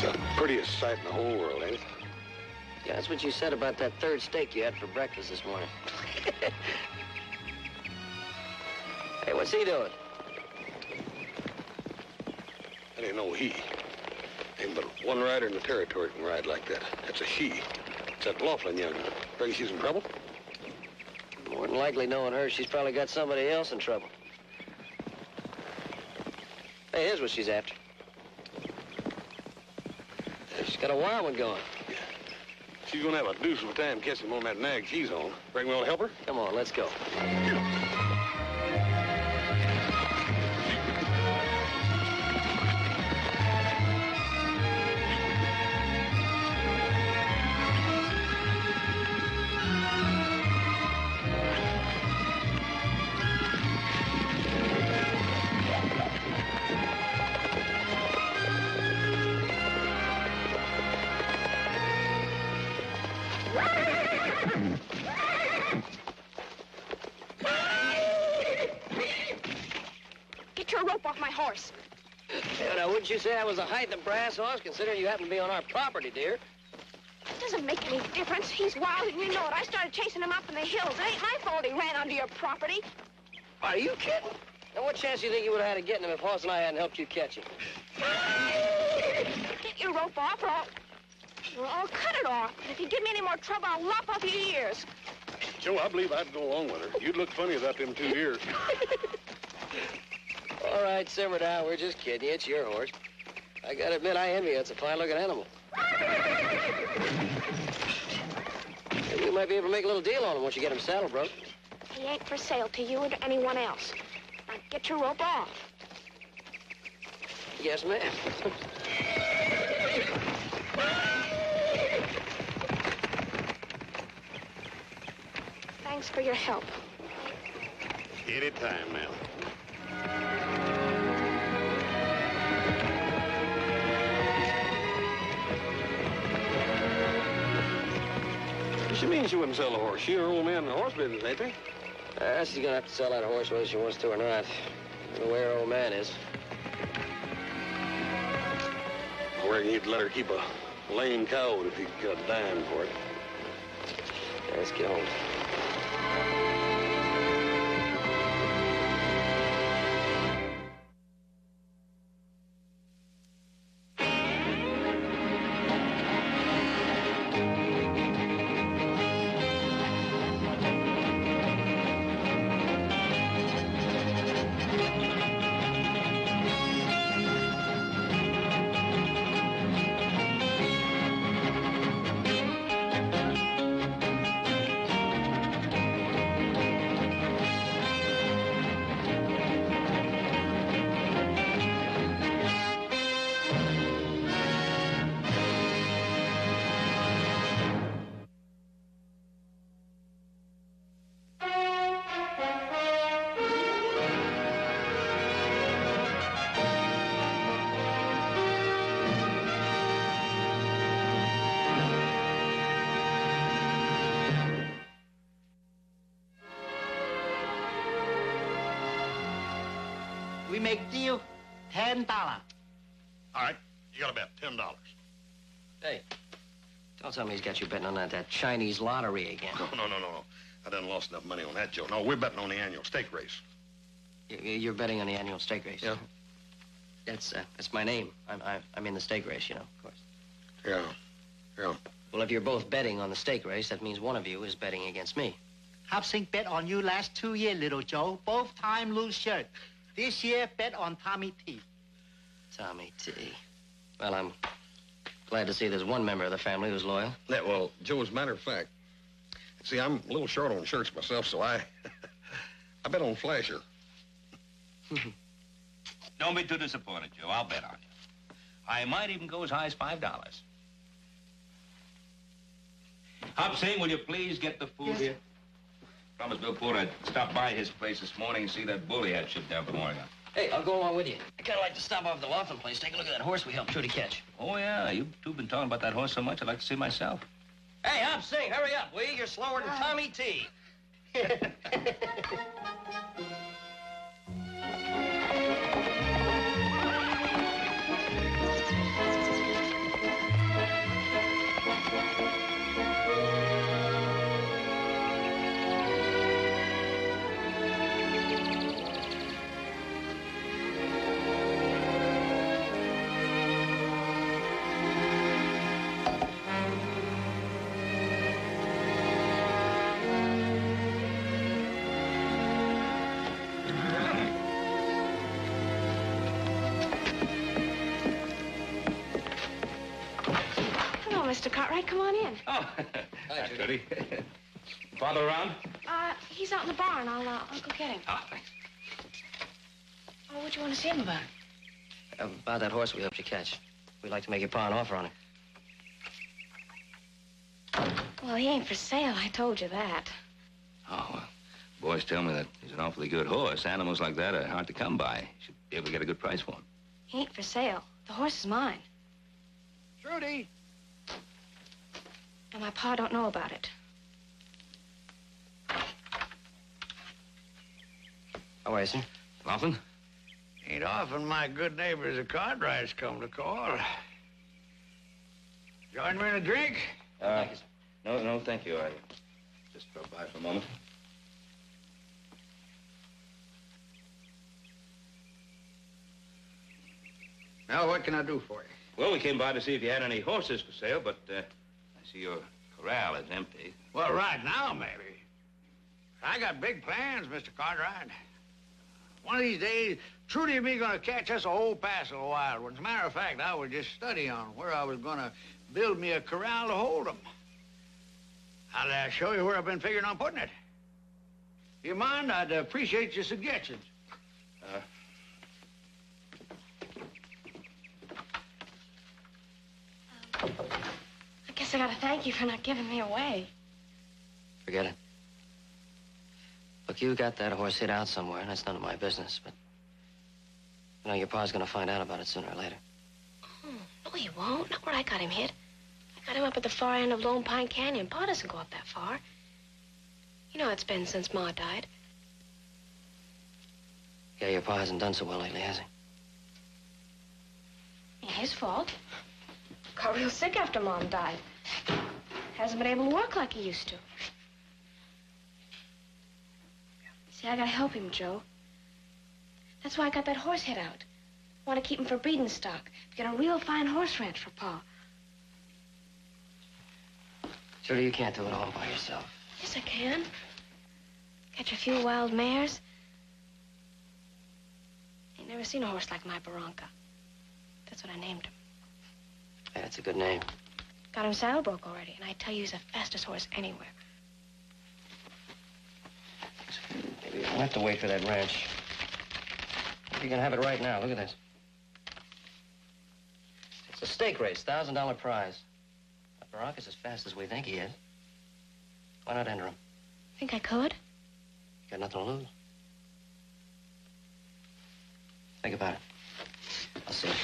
It's the prettiest sight in the whole world, ain't it? Yeah, that's what you said about that third steak you had for breakfast this morning. Hey, what's he doing? That ain't no he. Ain't but one rider in the territory can ride like that. That's a she. It's that Laughlin young. Reckon she's in trouble? More than likely, knowing her, she's probably got somebody else in trouble. Hey, here's what she's after. She's got a wild one going. Yeah. She's gonna have a deuce of a time catching him on that nag she's on. Reckon we ought to help her? Come on, let's go. Off my horse. Yeah, now, wouldn't you say I was a height and brass horse, considering you happen to be on our property, dear? It doesn't make any difference. He's wild, and you know it. I started chasing him up in the hills. It ain't my fault he ran onto your property. Are you kidding? Now, what chance do you think you would have had of getting him if Hoss and I hadn't helped you catch him? Get your rope off, or I'll cut it off. And if you give me any more trouble, I'll lop off your ears. Joe, I believe I'd go along with her. You'd look funny without them 2 ears. All right, simmer down. We're just kidding you. It's your horse. I gotta admit, I envy you. It's a fine-looking animal. Maybe we might be able to make a little deal on him once you get him saddled, bro. He ain't for sale to you or to anyone else. Now, get your rope off. Yes, ma'am. Thanks for your help. Anytime, ma'am. She means she wouldn't sell the horse. She and her old man in the horse business, ain't they? She's gonna have to sell that horse whether she wants to or not. The way her old man is. I reckon you'd let her keep a lame cow if you got a dime for it. Yeah, let's get home. We make deal $10. All right, you got to bet $10. Hey, don't tell me he's got you betting on that Chinese lottery again. No. I done lost enough money on that, Joe. No, we're betting on the annual stake race. You're betting on the annual stake race? Yeah. That's my name. I'm in the stake race, you know, of course. Yeah. Well, if you're both betting on the stake race, that means one of you is betting against me. Hop Sink bet on you last 2 years, little Joe. Both time lose shirt. This year, bet on Tommy T. Tommy T. Well, I'm glad to see there's one member of the family who's loyal. Yeah, well, Joe, as a matter of fact, see, I'm a little short on shirts myself, so I bet on Flasher. Don't be too disappointed, Joe. I'll bet on you. I might even go as high as $5. Hop Sing, will you please get the food here? Promised Bill Porter I'd stop by his place this morning and see that bull he had shipped down from Oregon. Hey, I'll go along with you. I kind of like to stop off at the Laughlin place, take a look at that horse we helped Trudy catch. Oh, yeah. You two been talking about that horse so much, I'd like to see myself. Hey, Hop Sing, hurry up, will you? You're slower than Tommy T. right. Come on in. Oh, hi, Judy. Father around? He's out in the barn. I'll go get him. Oh, thanks. Oh, what do you want to see him about? About that horse we helped you catch. We'd like to make your pa an offer on him. Well, he ain't for sale. I told you that. Oh, well, boys tell me that he's an awfully good horse. Animals like that are hard to come by. You should be able to get a good price for him. He ain't for sale. The horse is mine. Trudy. And my pa don't know about it. How are you, sir? Laughlin? Ain't often my good neighbors the Cartwrights come to call. Join me in a drink? Thank you, sir. No, thank you. I just dropped by for a moment. Now, what can I do for you? Well, we came by to see if you had any horses for sale, but I see your corral is empty. Well, right now, maybe. I got big plans, Mr. Cartwright. One of these days, Trudy and me gonna catch us a whole passel of wild ones. As a matter of fact, I was just studying on where I was gonna build me a corral to hold them. I'll show you where I've been figuring on putting it. If you mind, I'd appreciate your suggestions. I guess I gotta thank you for not giving me away. Forget it. Look, you got that horse hid out somewhere, and that's none of my business, but... You know, your pa's gonna find out about it sooner or later. Oh, no, he won't. Not where I got him hid. I got him up at the far end of Lone Pine Canyon. Pa doesn't go up that far. You know how it's been since Ma died. Yeah, your pa hasn't done so well lately, has he? Ain't his fault. Got real sick after Mom died. Hasn't been able to work like he used to. See, I gotta help him, Joe. That's why I got that horse hid out. Want to keep him for breeding stock. Get a real fine horse ranch for Pa. Judy, you can't do it all by yourself. Yes, I can. Catch a few wild mares. Ain't never seen a horse like my Bonanza. That's what I named him. Yeah, it's a good name. Got him saddle broke already, and I tell you he's the fastest horse anywhere. Maybe we'll have to wait for that ranch. You can have it right now. Look at this. It's a stake race, $1,000 prize. If Bonanza's as fast as we think he is, why not enter him? Think I could? You got nothing to lose. Think about it. I'll see you.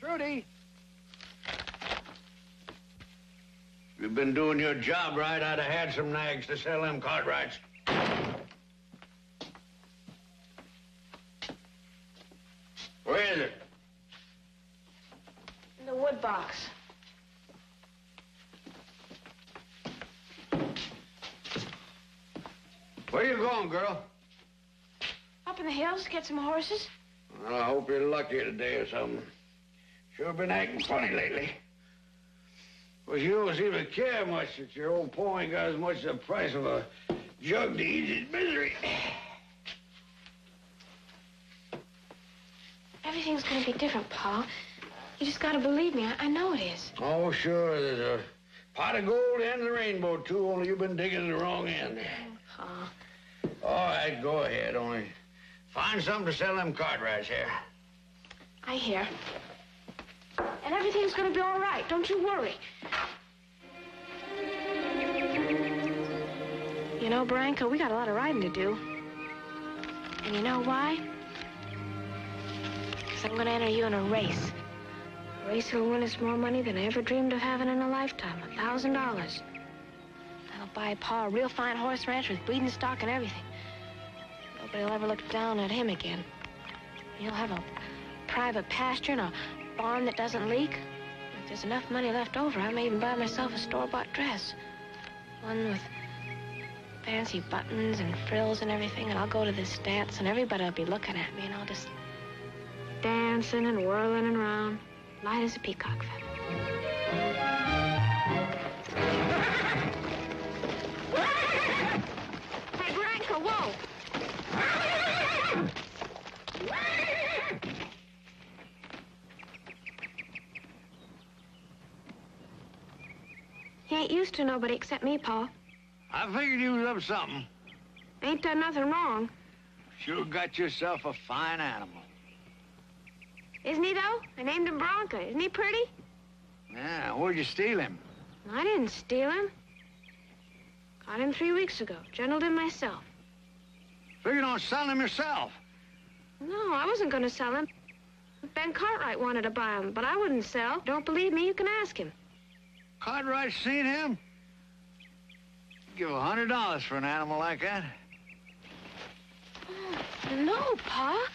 Trudy. You've been doing your job right. I'd have had some nags to sell them Cartwrights. Where is it? In the wood box. Where you going, girl? Up in the hills to get some horses. Well, I hope you're lucky today or something. Sure been acting funny lately. Well, you don't seem to care much that your old paw ain't got as much as the price of a jug to ease his misery. Everything's gonna be different, Pa. You just gotta believe me. I know it is. Oh, sure, there's a pot of gold and the rainbow, too, only you've been digging the wrong end. Pa. All right, go ahead, only find something to sell them Cartwrights here. I hear. And everything's gonna be all right. Don't you worry. You know, Branko, we got a lot of riding to do. And you know why? Because I'm gonna enter you in a race. A race that'll win us more money than I ever dreamed of having in a lifetime. $1,000. I'll buy Pa a real fine horse ranch with breeding stock and everything. Nobody'll ever look down at him again. He'll have a private pasture and a barn that doesn't leak. If there's enough money left over, I may even buy myself a store-bought dress. One with fancy buttons and frills and everything, and I'll go to this dance, and everybody will be looking at me, and I'll just dancing and whirling and around, light as a peacock feather. Hey, Branko, whoa! He ain't used to nobody except me, Pa. I figured you was up to something. Ain't done nothing wrong. Sure got yourself a fine animal. Isn't he, though? I named him Bronca. Isn't he pretty? Yeah, where'd you steal him? I didn't steal him. Got him 3 weeks ago. Generaled him myself. Figured on selling him yourself. No, I wasn't going to sell him. Ben Cartwright wanted to buy him, but I wouldn't sell. Don't believe me? You can ask him. Cartwright seen him? Give $100 for an animal like that? Oh, no, Pa.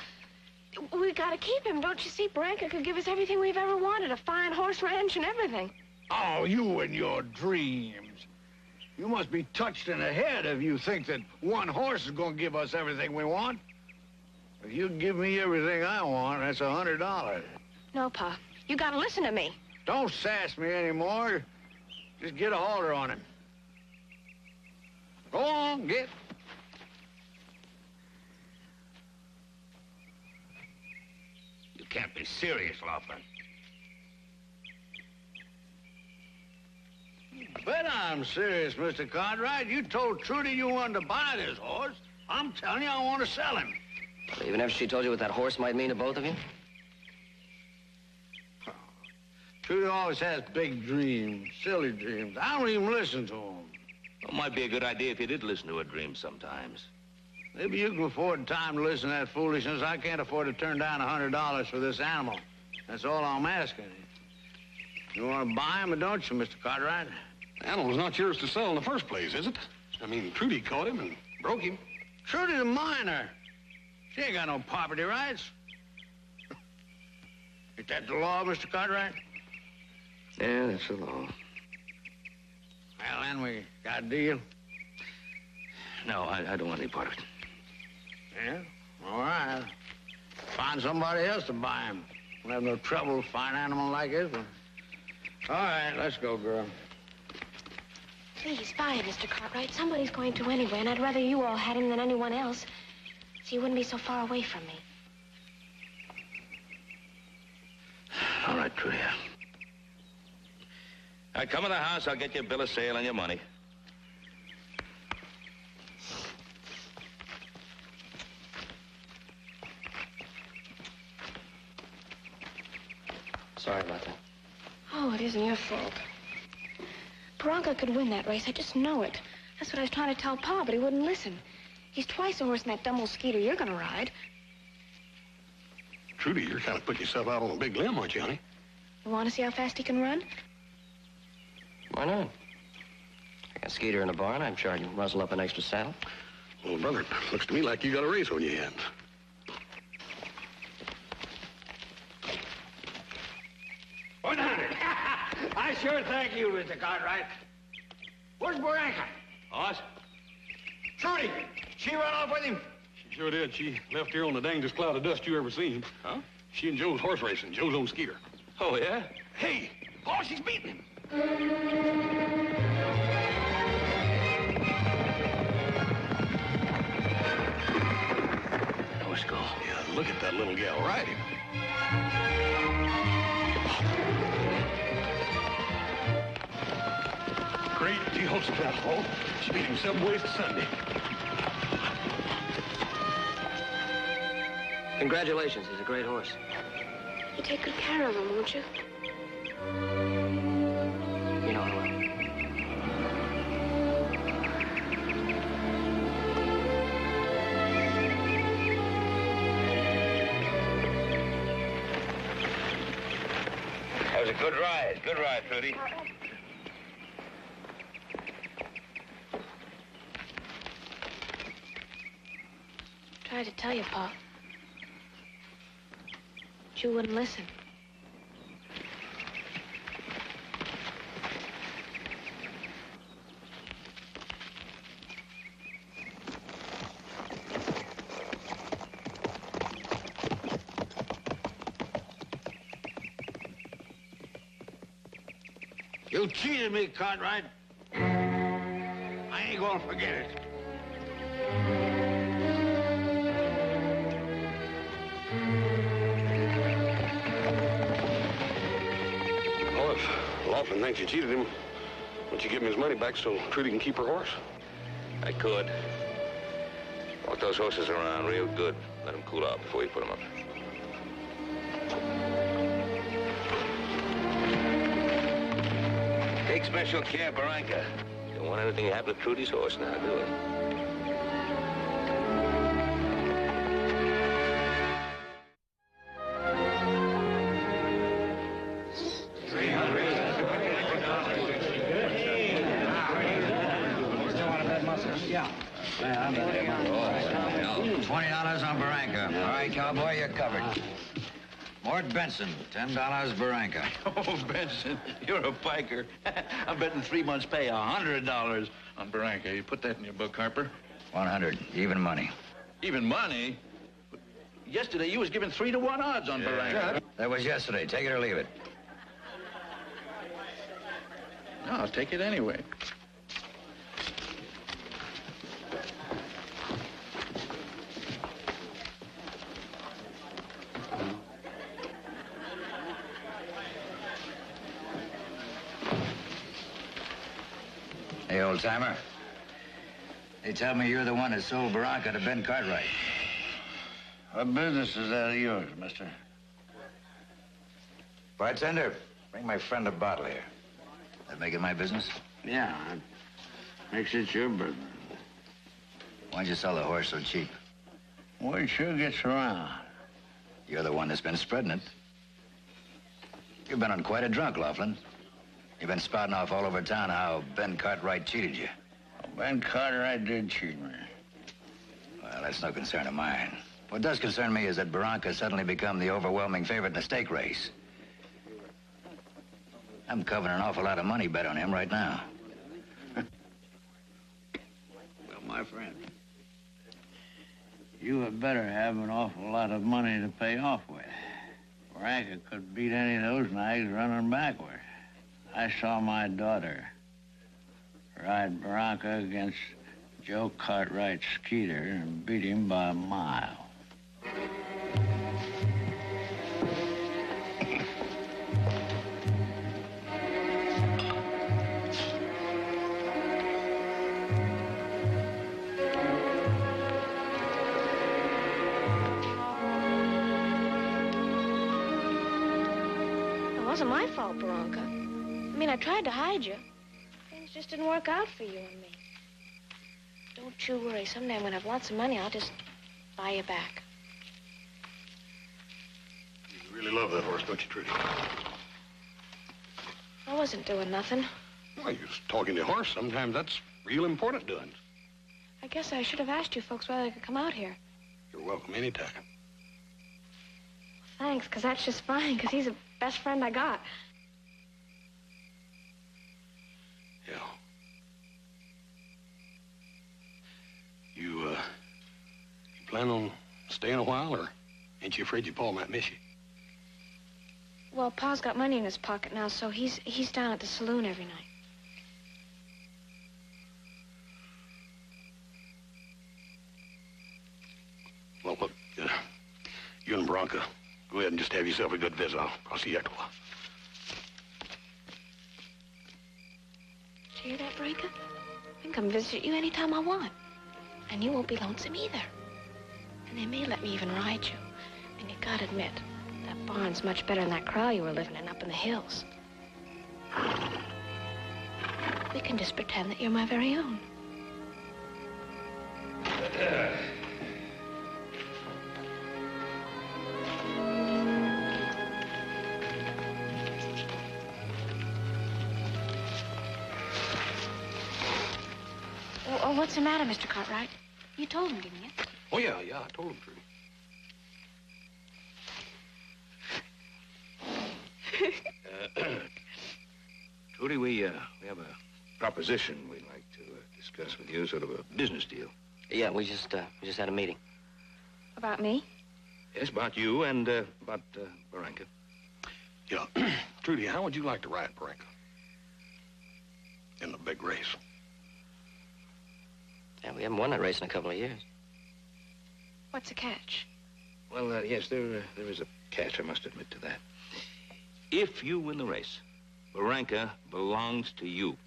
We gotta keep him. Don't you see? Branca could give us everything we've ever wanted. A fine horse ranch and everything. Oh, you and your dreams. You must be touched in the head if you think that one horse is going to give us everything we want. If you give me everything I want, that's $100. No, Pa. You gotta listen to me. Don't sass me anymore. Just get a halter on him. Go on, get. You can't be serious, Laughlin. Bet I'm serious, Mr. Cartwright. You told Trudy you wanted to buy this horse. I'm telling you, I want to sell him. Even if she told you what that horse might mean to both of you? Trudy always has big dreams, silly dreams. I don't even listen to them. Well, it might be a good idea if you did listen to her dreams sometimes. Maybe you can afford time to listen to that foolishness. I can't afford to turn down $100 for this animal. That's all I'm asking. You want to buy him or don't you, Mr. Cartwright? The animal's not yours to sell in the first place, is it? I mean, Trudy caught him and broke him. Trudy's a minor. She ain't got no property rights. Ain't that the law, Mr. Cartwright? Yeah, that's the law. Well, then we got a deal. No, I don't want any part of it. Yeah? All right. Find somebody else to buy him. We'll have no trouble with a fine animal like this one. All right, let's go, girl. Please, buy it, Mr. Cartwright. Somebody's going to anyway, and I'd rather you all had him than anyone else. So you wouldn't be so far away from me. All right, Trudy. All right, come to the house. I'll get you a bill of sale and your money. Sorry about that. Oh, it isn't your fault. Bronca could win that race. I just know it. That's what I was trying to tell Pa, but he wouldn't listen. He's twice the horse in that dumb old Skeeter you're gonna ride. Trudy, you're kind of putting yourself out on a big limb, aren't you, honey? You want to see how fast he can run? Why not? I got Skeeter in the barn. I'm sure I can muzzle up an extra saddle. Well, brother, it looks to me like you got a race on your hands. I sure thank you, Mr. Cartwright. Where's Bonanza? Horse? Trudy, she run off with him? She sure did. She left here on the dangest cloud of dust you ever seen. Huh? She and Joe's horse racing. Joe's on Skeeter. Oh, yeah? Hey, oh, she's beating him. Let's go. Yeah, look at that little gal riding. Great deal, Strathmore. She beat him 7 ways to Sunday. Congratulations. He's a great horse. You take good care of him, won't you? You know I will. That was a good ride. Good ride, Trudy. Tried to tell you, Pa. But you wouldn't listen. You cheated me, Cartwright. I ain't gonna forget it. Well, if Laughlin thinks you cheated him, Won't you give him his money back so Trudy can keep her horse? I could. Walk those horses around real good. Let them cool off before you put them up. Take special care, Barranca. You don't want anything to happen to Trudy's horse now, do it? $20 on Barranca. All right, cowboy, you're covered. Mort Benson, $10 Barranca. Oh, Benson, you're a piker. I'm betting 3 months' pay, $100 on Barranca. You put that in your book, Harper? 100, even money. Even money? Yesterday, you was giving 3-to-1 odds on Barranca. That was yesterday. Take it or leave it. No, I'll take it anyway. Hey, old-timer. They tell me you're the one that sold Barranca to Ben Cartwright. What business is that of yours, mister? Bartender, bring my friend a bottle here. That make it my business? Yeah, that makes it your business. Why'd you sell the horse so cheap? Word sure gets around. You're the one that's been spreading it. You've been on quite a drunk, Laughlin. You've been spouting off all over town how Ben Cartwright cheated you. Well, Ben Cartwright did cheat me. Well, that's no concern of mine. What does concern me is that Barranca suddenly become the overwhelming favorite in the stake race. I'm covering an awful lot of money bet on him right now. Well, my friend, you had better have an awful lot of money to pay off with. Barranca could beat any of those nags running backward. I saw my daughter ride Barranca against Joe Cartwright's Skeeter and beat him by a mile. It wasn't my fault, Barranca. I mean, I tried to hide you. Things just didn't work out for you and me. Don't you worry. Someday I'm going to have lots of money. I'll just buy you back. You really love that horse, don't you, Trudy? I wasn't doing nothing. Well, you're just talking to a horse. Sometimes that's real important doing. I guess I should have asked you folks whether they could come out here. You're welcome anytime. Thanks, because that's just fine, because he's the best friend I got. Yeah. You plan on staying a while, or ain't you afraid your pa might miss you? Well, Pa's got money in his pocket now, so he's down at the saloon every night. Well, look, you and Barranca, go ahead and just have yourself a good visit. I'll see you after a while. Did you hear that, Barranca? I can come visit you anytime I want. And you won't be lonesome either. And they may let me even ride you. And you gotta admit, that barn's much better than that kraal you were living in up in the hills. We can just pretend that you're my very own. Well, what's the matter, Mr. Cartwright? You told him, didn't you? Oh, yeah, I told him, Trudy. Trudy, we have a proposition we'd like to discuss with you, sort of a business deal. Yeah, we just had a meeting. About me? Yes, about you and about Barranca. Yeah. Trudy, how would you like to ride Barranca? In the big race. Yeah, we haven't won that race in a couple of years. What's the catch? Well, yes, there is a catch, I must admit to that. If you win the race, Barranca belongs to you.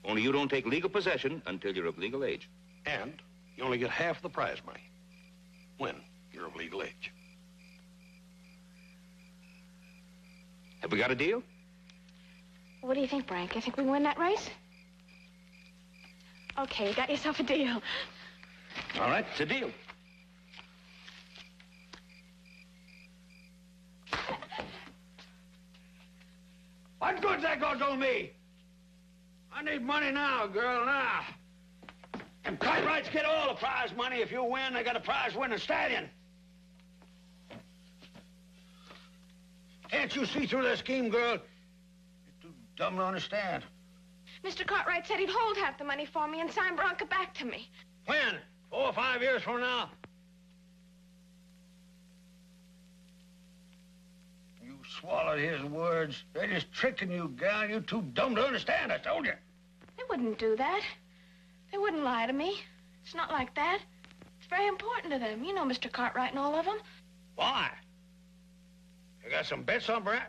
Only you don't take legal possession until you're of legal age. And you only get half the prize money when you're of legal age. Have we got a deal? What do you think, Brank? You think we win that race? Okay, you got yourself a deal. All right, it's a deal. What good's that gonna do me? I need money now, girl, now. Them Cartwrights get all the prize money. If you win, they got a prize-winning stallion. Can't you see through their scheme, girl? You're too dumb to understand. Mr. Cartwright said he'd hold half the money for me and sign Bronca back to me. When? 4 or 5 years from now? You swallowed his words. They're just tricking you, gal. You're too dumb to understand, I told you. They wouldn't do that. They wouldn't lie to me. It's not like that. It's very important to them. You know Mr. Cartwright and all of them. Why? You got some bets on Brent?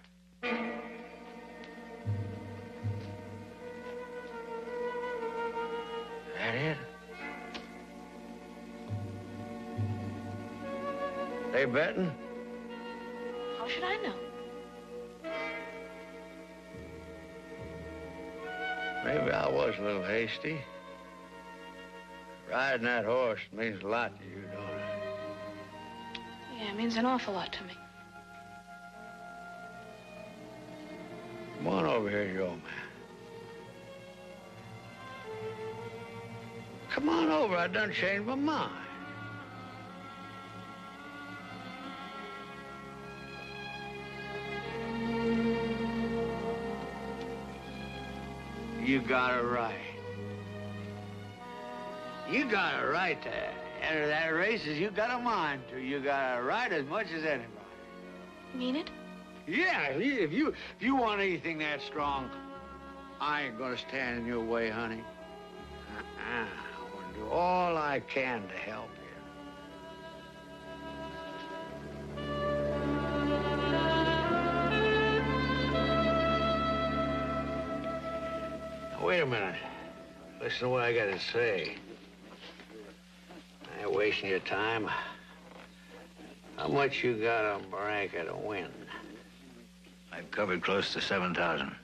That it? They betting? How should I know? Maybe I was a little hasty. Riding that horse means a lot to you, don't it? Yeah, it means an awful lot to me. Come on over here, you old man. Come on over. I done changed my mind. You got a right. You got a right to enter that race as you got a mind to. You got a right as much as anybody. You mean it? Yeah, if you want anything that strong, I ain't gonna stand in your way, honey. I'm gonna do all I can to help you. Now, wait a minute. Listen to what I got to say. I ain't wasting your time. How much you got on Barranca to win? I've covered close to 7,000.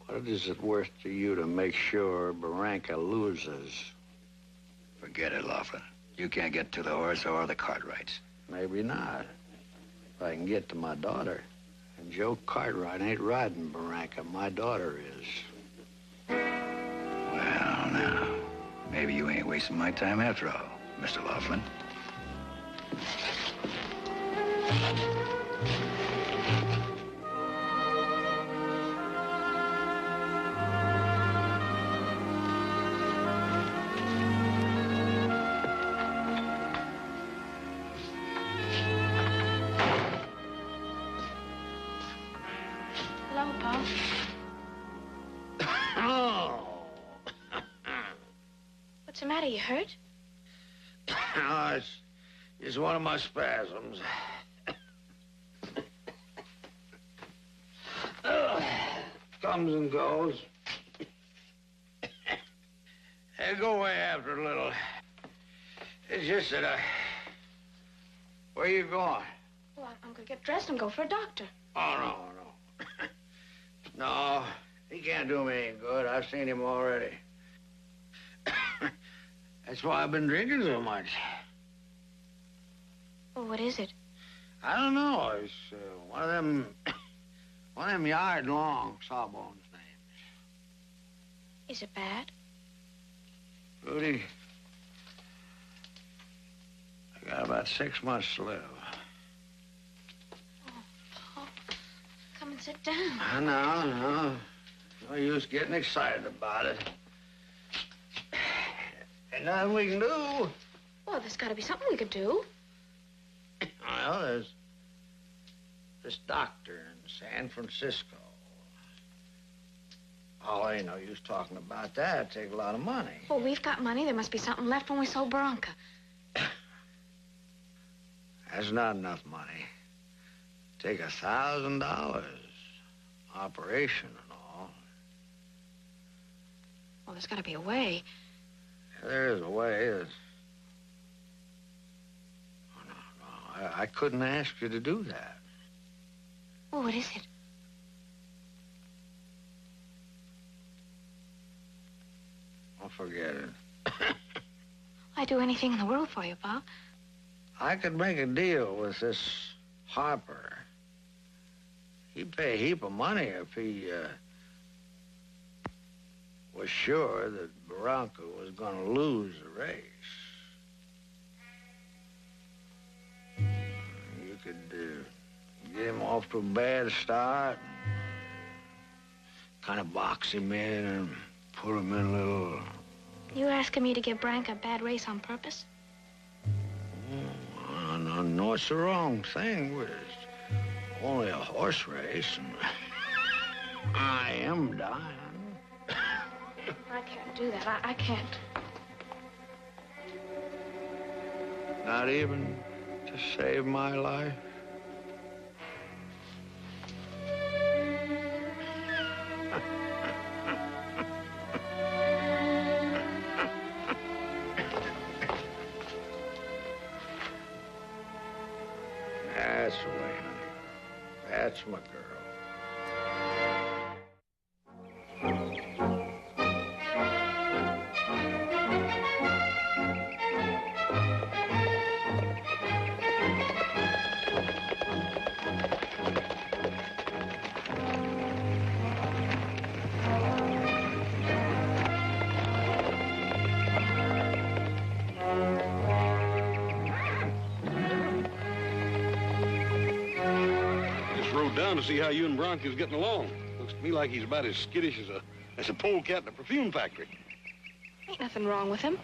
What is it worth to you to make sure Barranca loses? Forget it, Laughlin. You can't get to the horse or the Cartwrights. Maybe not. If I can get to my daughter. And Joe Cartwright ain't riding Barranca. My daughter is. Well, now, maybe you ain't wasting my time after all, Mr. Laughlin. Hello, Pa. Oh. What's the matter? You hurt? No, it's one of my spasms. Comes and goes. Hey, go away after a little. It's just that where you going? Well, I'm gonna get dressed and go for a doctor. Oh, no. No, he can't do me any good. I've seen him already. That's why I've been drinking so much. Well, what is it? I don't know. It's one of them yard-long sawbones names. Is it bad? Rudy, I got about 6 months to live. Pa, come and sit down. I know. No use getting excited about it. Ain't nothing we can do. Well, there's got to be something we could do. Well, there's this doctor in San Francisco. Oh, ain't no use talking about that. It'd take a lot of money. Well, we've got money. There must be something left when we sold Bronca. That's not enough money. Take $1,000. Operation and all. Well, there's got to be a way. There is a way. Oh, no. I couldn't ask you to do that. Oh, what is it? I'll forget it. I'd do anything in the world for you, Pa. I could make a deal with this Harper. He'd pay a heap of money if he was sure that Bronco was going to lose the race. You could get him off to a bad start, kind of box him in and put him in a little... You asking me to give Bronca a bad race on purpose? Oh, no, it's the wrong thing. It's only a horse race, and I am dying. I can't do that. I can't. Not even to save my life? That's the way, honey. That's my girl. Down to see how you and Bronco's getting along. Looks to me like he's about as skittish as a polecat in a perfume factory. Ain't nothing wrong with him.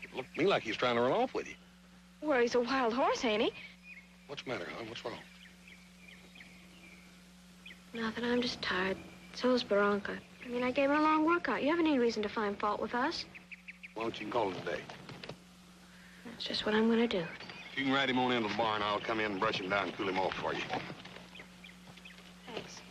It looked to me like he's trying to run off with you. Well, he's a wild horse, ain't he? What's the matter, hon? What's wrong? Nothing. I'm just tired. So's Bronca. I mean, I gave her a long workout. You haven't any reason to find fault with us. Why don't you call it a day? That's just what I'm going to do. If you can ride him on into the barn, I'll come in and brush him down and cool him off for you. Thanks.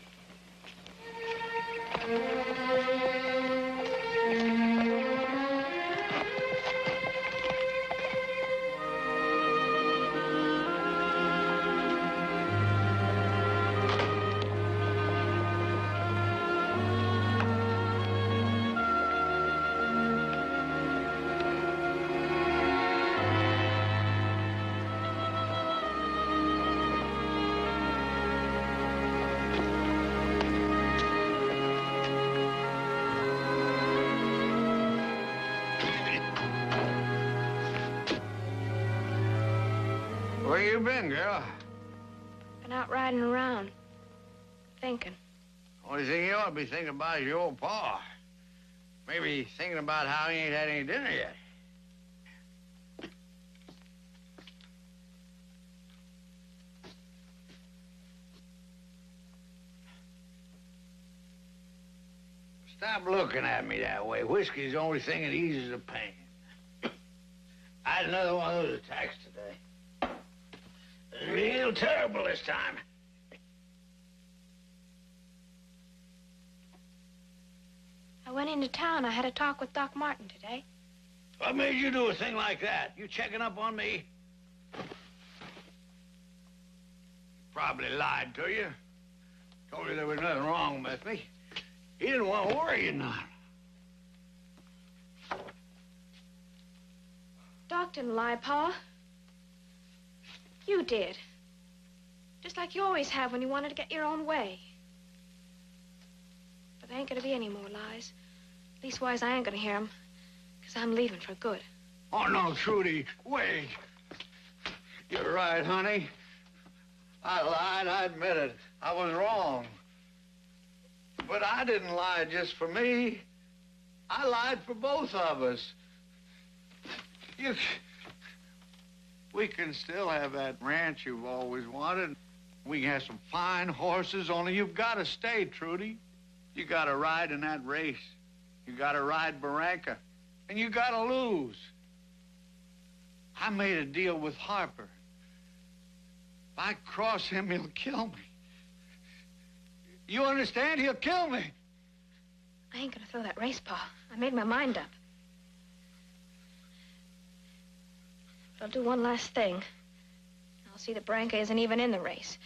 Where you been, girl? Been out riding around. Thinking. Only thing you ought to be thinking about is your old pa. Maybe thinking about how he ain't had any dinner yet. Stop looking at me that way. Whiskey's the only thing that eases the pain. I had another one of those attacks today. Real terrible this time. I went into town. I had a talk with Doc Martin today. What made you do a thing like that? You checking up on me? Probably lied to you. Told you there was nothing wrong with me. He didn't want to worry you none. Doc didn't lie, Pa. You did. Just like you always have when you wanted to get your own way. But there ain't gonna be any more lies. Leastwise, I ain't gonna hear 'em, 'cause I'm leaving for good. Oh, no, Trudy, wait. You're right, honey. I lied, I admit it. I was wrong. But I didn't lie just for me. I lied for both of us. We can still have that ranch you've always wanted. We can have some fine horses, only you've got to stay, Trudy. You gotta ride in that race. You gotta ride Barranca. And you gotta lose. I made a deal with Harper. If I cross him, he'll kill me. You understand? He'll kill me. I ain't gonna throw that race, Pa. I made my mind up. But I'll do one last thing. I'll see that Barranca isn't even in the race.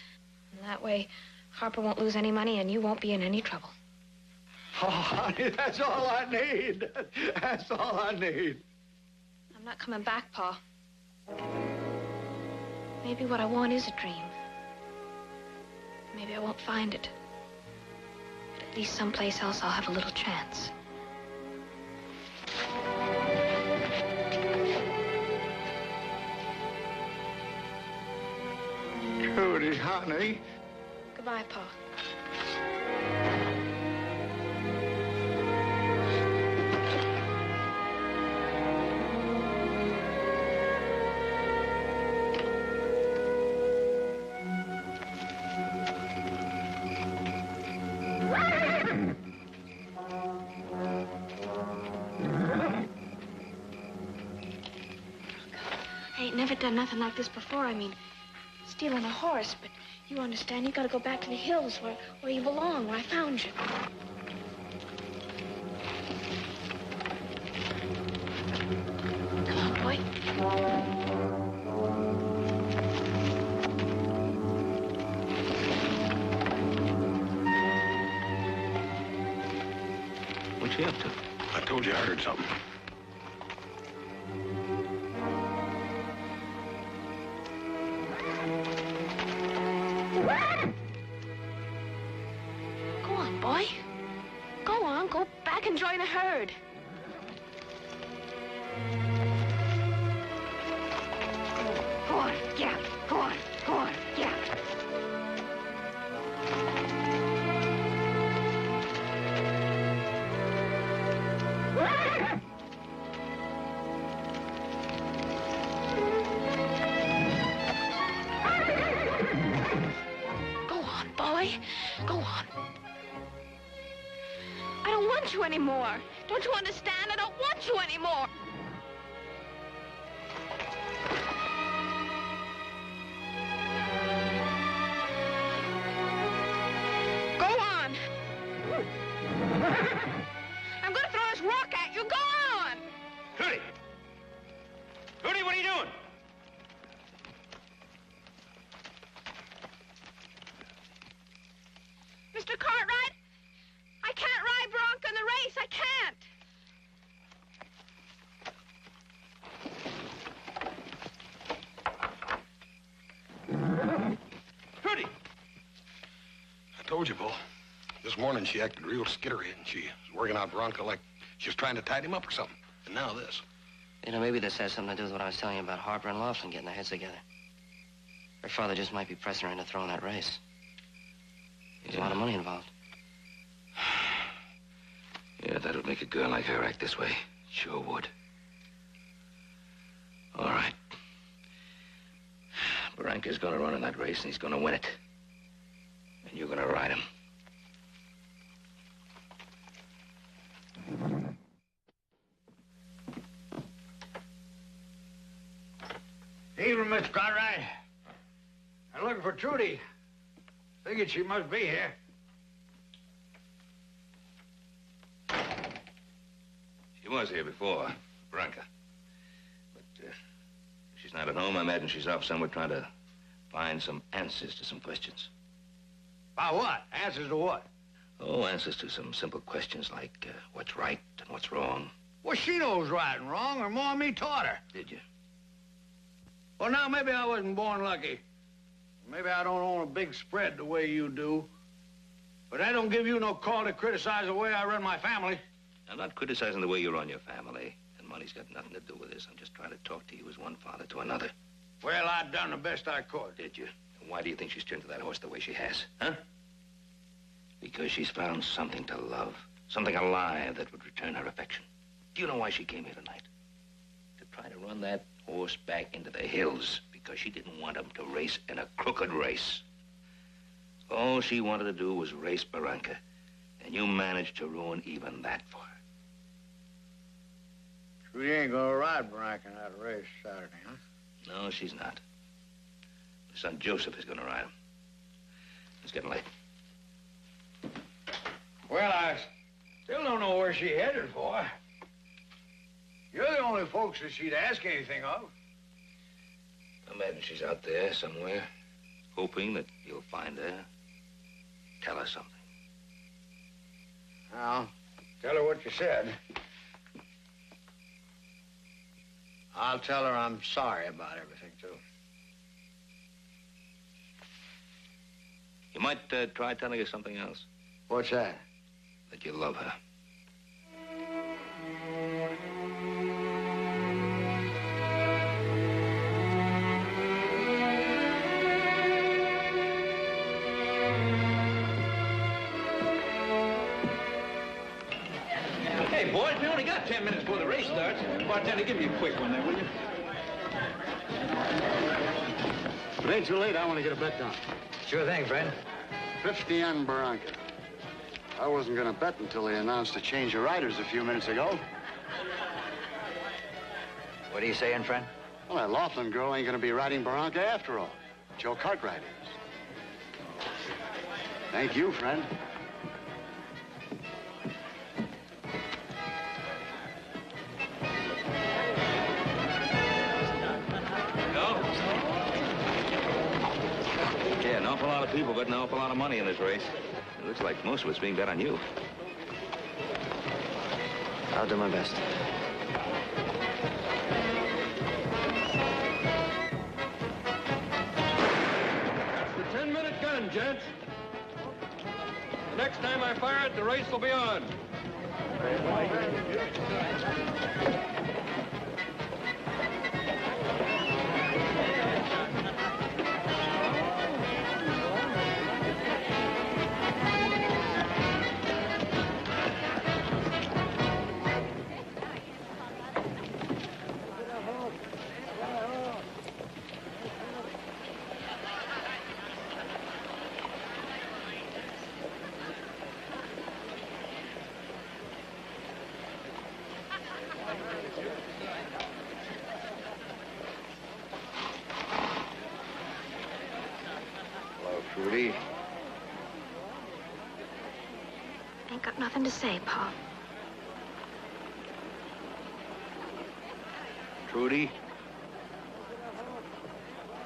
And that way, Harper won't lose any money and you won't be in any trouble. Oh, honey, that's all I need. That's all I need. I'm not coming back, Pa. Maybe what I want is a dream. Maybe I won't find it. But at least someplace else I'll have a little chance. Trudy, honey. Goodbye, Pa. I ain't never done nothing like this before. I mean, stealing a horse, but you understand, you gotta go back to the hills where you belong, where I found you. Come on, boy. What you up to? I told you I heard something. Go on, boy. Go on, go back and join the herd. Go on, yeah. Go on, yeah. Go on, boy. Go on. I don't want you anymore. Don't you understand? I don't want you anymore. Go on. I'm gonna throw this rock at you. Go on. Trudy! Trudy, what are you doing? Mr. Cartwright, I can't ride Bronco in the race. I can't. Trudy! I told you, Bull. This morning she acted real skittery, and she was working out Bronco like she was trying to tie him up or something. And now this. You know, maybe this has something to do with what I was telling you about Harper and Laughlin getting their heads together. Her father just might be pressing her into throwing that race. There's a lot of money involved. Yeah, that would make a girl like her act this way. Sure would. All right. Barranca's gonna run in that race, and he's gonna win it. And you're gonna ride him. Evening, Mr. Cartwright. I'm looking for Trudy. Figured she must be here. She was here before, Barranca. But if she's not at home, I imagine she's off somewhere trying to find some answers to some questions. About what? Answers to what? Oh, answers to some simple questions like what's right and what's wrong. Well, she knows right and wrong, or more me taught her. Did you? Well, now, maybe I wasn't born lucky. Maybe I don't own a big spread the way you do. But that don't give you no call to criticize the way I run my family. I'm not criticizing the way you run your family, and money's got nothing to do with this. I'm just trying to talk to you as one father to another. Well, I done the best I could. Did you? And why do you think she's turned to that horse the way she has, huh? Because she's found something to love, something alive that would return her affection. Do you know why she came here tonight? To try to run that horse back into the hills, because she didn't want him to race in a crooked race. All she wanted to do was race Barranca And you managed to ruin even that for her. Trudy ain't gonna ride Barranca in that race Saturday, huh? No, she's not. My son Joseph is gonna ride him. It's getting late. Well, I still don't know where she headed for. You're the only folks that she'd ask anything of. I imagine she's out there somewhere, hoping that you'll find her, tell her something. Well, tell her what you said. I'll tell her I'm sorry about everything, too. You might try telling her something else. What's that? That you love her. Hey, boys, we only got 10 minutes before the race starts. Bartender, give me a quick one there, will you? If it ain't too late, I want to get a bet done. Sure thing, friend. 50 on Barranca. I wasn't going to bet until they announced a change of riders a few minutes ago. What are you saying, friend? Well, that Laughlin girl ain't going to be riding Barranca after all. Joe Cartwright is. Thank you, friend. Yeah, an awful lot of people bet an awful lot of money in this race. It looks like most of it's being bet on you. I'll do my best. That's the 10-minute gun, gents. The next time I fire it, the race will be on. Trudy. Ain't got nothing to say, Pa. Trudy,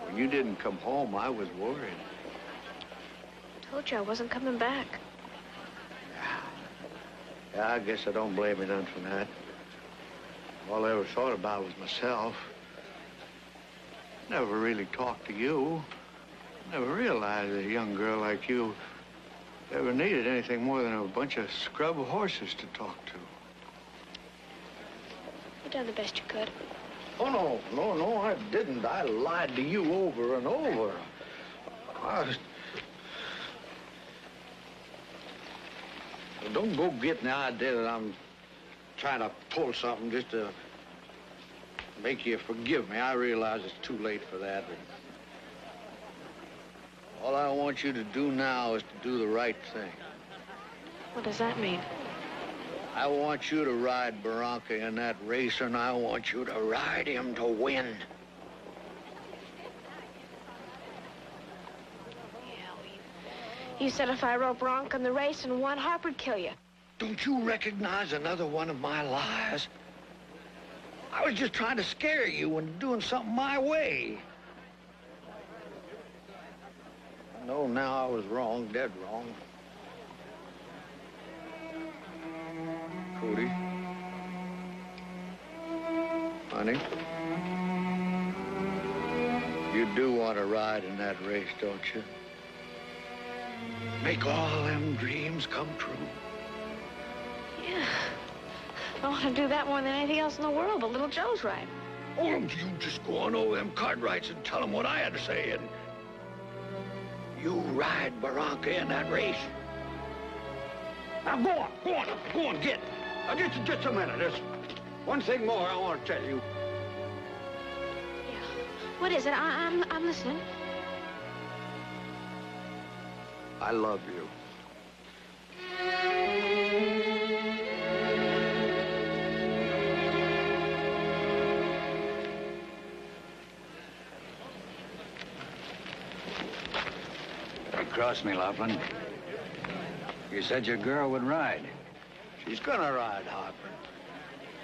when you didn't come home, I was worried. Told you I wasn't coming back. Yeah, I guess I don't blame you none for that. All I ever thought about was myself. Never really talked to you. Never realized that a young girl like you ever needed anything more than a bunch of scrub horses to talk to. You done the best you could. Oh, no, I didn't. I lied to you over and over. Don't go getting the idea that I'm trying to pull something just to make you forgive me. I realize it's too late for that. All I want you to do now is to do the right thing. What does that mean? I want you to ride Barranca in that race, and I want you to ride him to win. You said if I rode Bronco in the race and won, Harper'd kill you. Don't you recognize another one of my lies? I was just trying to scare you into doing something my way. I know now I was wrong, dead wrong. Cody. Honey. You do want to ride in that race, don't you? Make all them dreams come true. Yeah. I want to do that more than anything else in the world, but little Joe's right. Oh, you just go on over them Cartwrights and tell them what I had to say, and you ride Barranca in that race. Now, go on, get. Now, just a minute. There's one thing more I want to tell you. Yeah. What is it? I'm listening. I love you. crossed me, Laughlin. You said your girl would ride. She's gonna ride, Harper.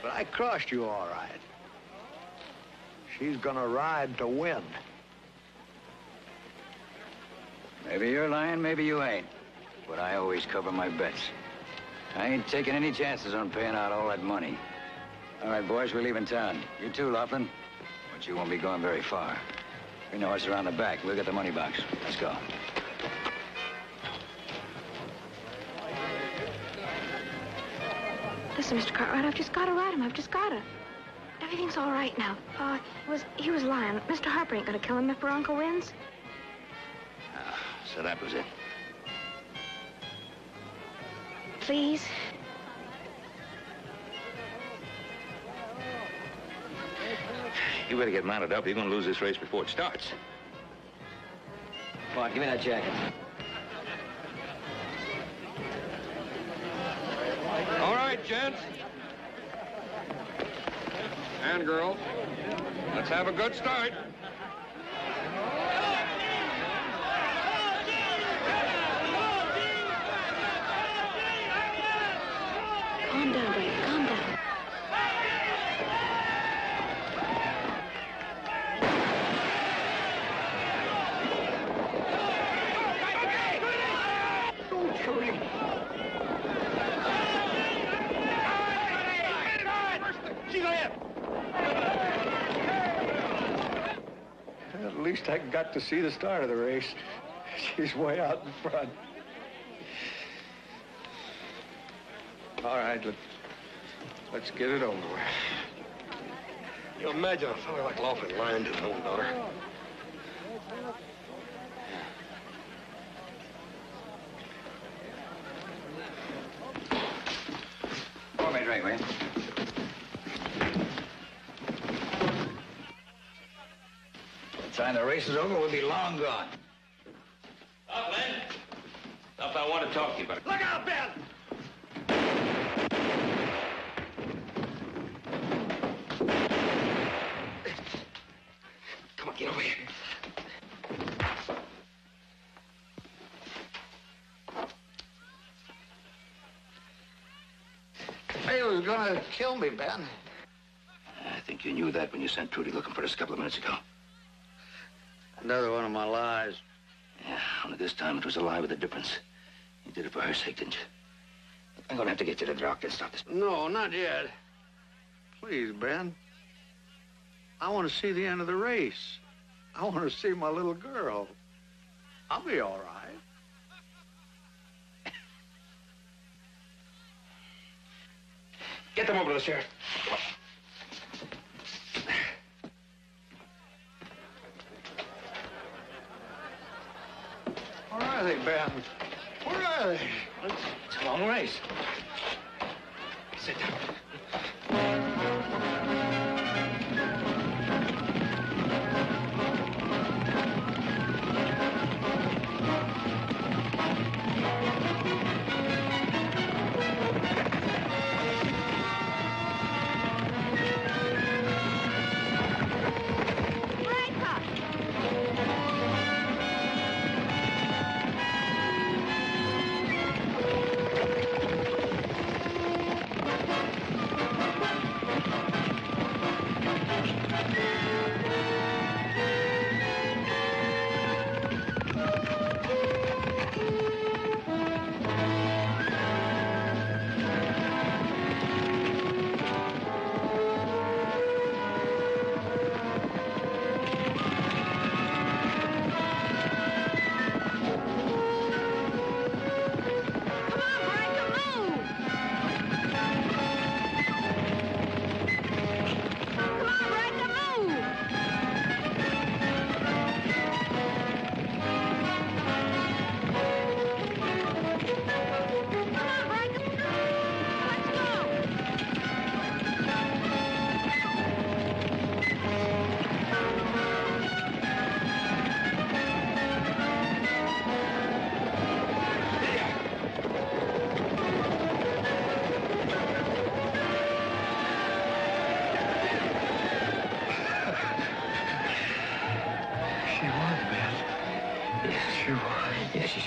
But I crossed you all right. She's gonna ride to win. Maybe you're lying, maybe you ain't. But I always cover my bets. I ain't taking any chances on paying out all that money. All right, boys, we're leaving town. You too, Laughlin. But you won't be going very far. Bring the horse around the back. We'll get the money box. Let's go. Listen, Mr. Cartwright, I've just got to ride him. I've just got to. Everything's all right now. He was lying. Mr. Harper ain't gonna kill him if Bronco wins. So that was it. Please. You better get mounted up. You're gonna lose this race before it starts. Come on, give me that jacket. All right, gents. And girls, let's have a good start. Calm down, Brady. Calm down. At least I got to see the start of the race. She's way out in front. All right, let's get it over with. You imagine a fellow like Laughlin lying to his own daughter. Pour me a drink, will you? By the time the race is over, we'll be long gone. Stop, Len. Stop, I want to talk to you about it. Look out, Ben! Come on, get over here. They was gonna kill me, Ben. I think you knew that when you sent Trudy looking for us a couple of minutes ago. Another one of my lies. Yeah, only this time it was a lie with a difference. You did it for her sake, didn't you? I'm gonna have to get you to the doctor and stop this. No, not yet. Please, Ben. I want to see the end of the race. I want to see my little girl. I'll be all right. Get them over to the sheriff. Where are they, Ben? Where are they? It's a long race. Sit down.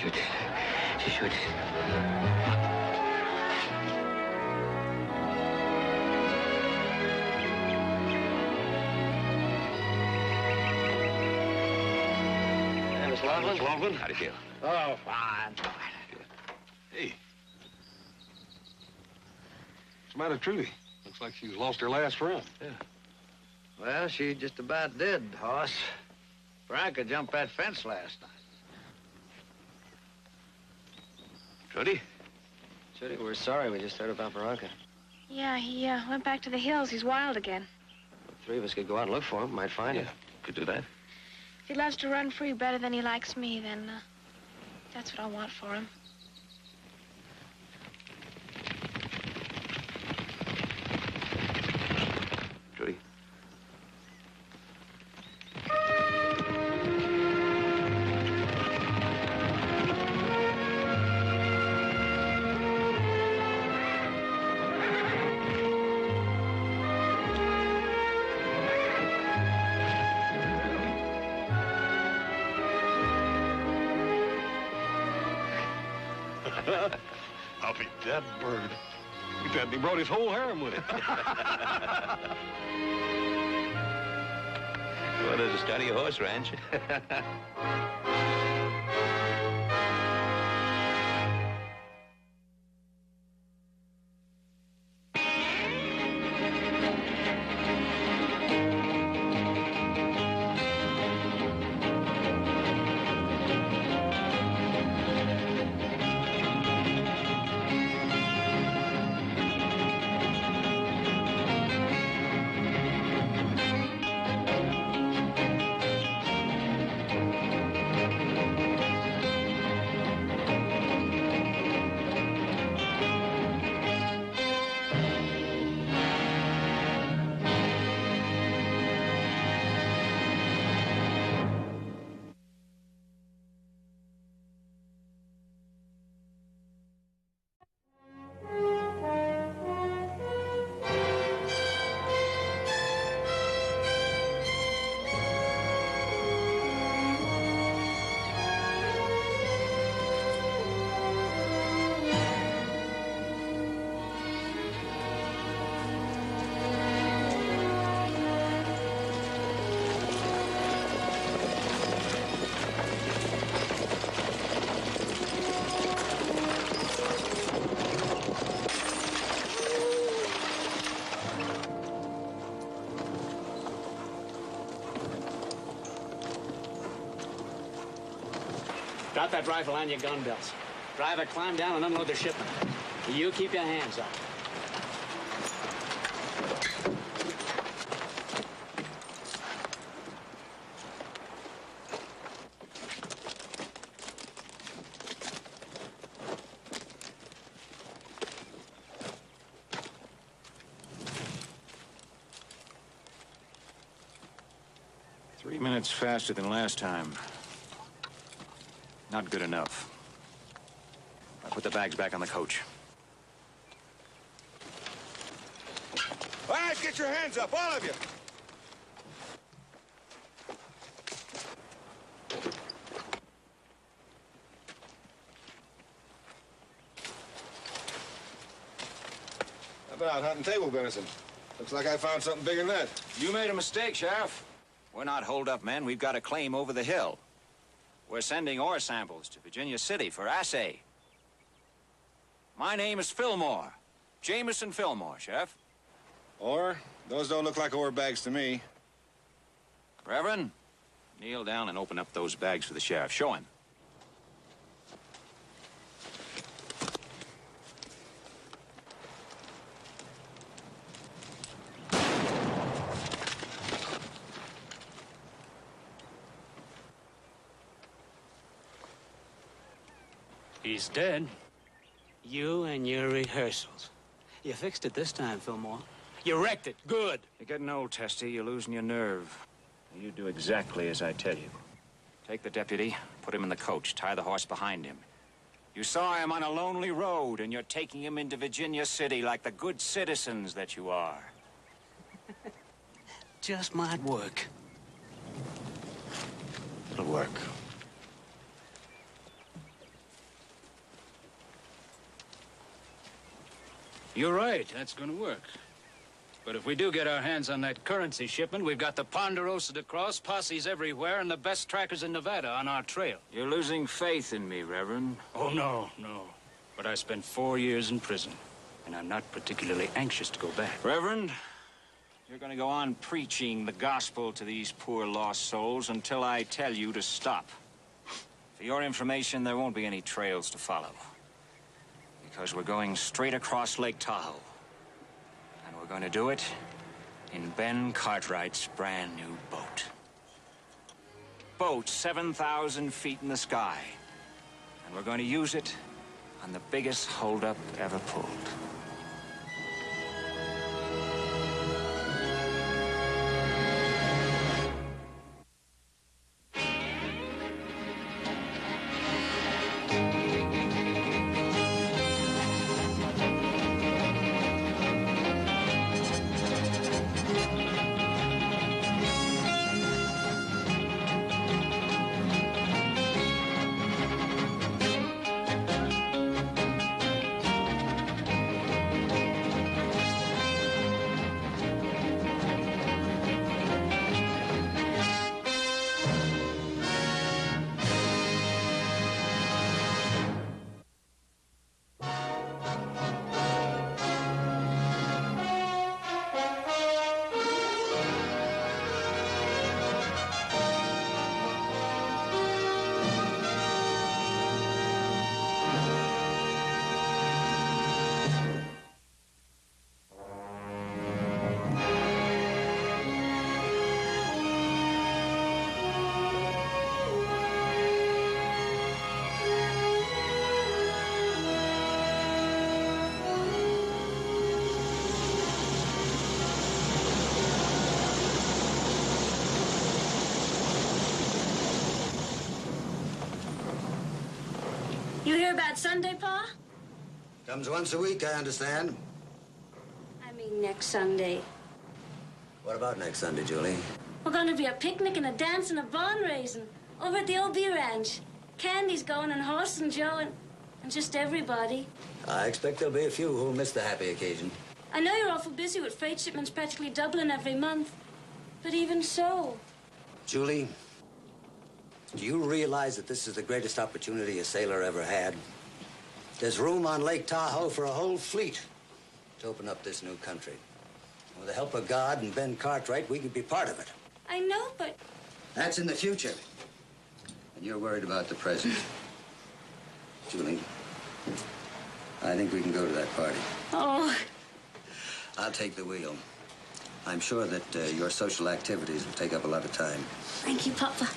should. She should. Hey, Miss Laughlin. Miss Laughlin? How do you feel? Oh, fine. Hey. What's the matter, Trudy? Looks like she's lost her last friend. Yeah. Well, she just about did, Hoss. Veronica jumped that fence last night. Trudy? Judy, we're sorry. We just heard about Veronica. Yeah, he went back to the hills. He's wild again. The three of us could go out and look for him. Might find him. Could do that. If he loves to run free better than he likes me, then that's what I want for him. Trudy? I'll be that bird. He said he brought his whole harem with him. Well, there's a study horse ranch. Drop that rifle on your gun belts. Driver, climb down and unload the shipment. You keep your hands up. 3 minutes faster than last time. Not good enough. I put the bags back on the coach. All right, get your hands up, all of you. How about hunting table venison? Looks like I found something bigger than that. You made a mistake, Sheriff. We're not hold-up men. We've got a claim over the hill. We're sending ore samples to Virginia City for assay. My name is Fillmore. Jameson Fillmore, Sheriff. Ore? Those don't look like ore bags to me. Reverend, kneel down and open up those bags for the sheriff. Show him. He's dead. You and your rehearsals. You fixed it this time, Fillmore. You wrecked it. Good. You're getting old, Testy. You're losing your nerve. You do exactly as I tell you. Take the deputy, put him in the coach, tie the horse behind him. You saw him on a lonely road, and you're taking him into Virginia City like the good citizens that you are. Just might work. It'll work. You're right. That's going to work. But if we do get our hands on that currency shipment, we've got the Ponderosa to cross, posses everywhere, and the best trackers in Nevada on our trail. You're losing faith in me, Reverend. Oh, no. But I spent 4 years in prison, and I'm not particularly anxious to go back. Reverend, you're going to go on preaching the gospel to these poor lost souls until I tell you to stop. For your information, there won't be any trails to follow. Because we're going straight across Lake Tahoe. And we're going to do it in Ben Cartwright's brand new boat. Boat 7,000 feet in the sky. And we're going to use it on the biggest holdup ever pulled. You hear about Sunday, Pa? Comes once a week, I understand. I mean next Sunday. What about next Sunday, Julie? We're going to be a picnic and a dance and a barn raising over at the OB Ranch. Candy's going and Horse and Joe and just everybody. I expect there'll be a few who'll miss the happy occasion. I know you're awful busy with freight shipments practically doubling every month. But even so... Julie, do you realize that this is the greatest opportunity a sailor ever had? There's room on Lake Tahoe for a whole fleet to open up this new country. With the help of God and Ben Cartwright, we could be part of it. I know, but... That's in the future. And you're worried about the present. Julie, I think we can go to that party. Oh. I'll take the wheel. I'm sure that your social activities will take up a lot of time. Thank you, Papa.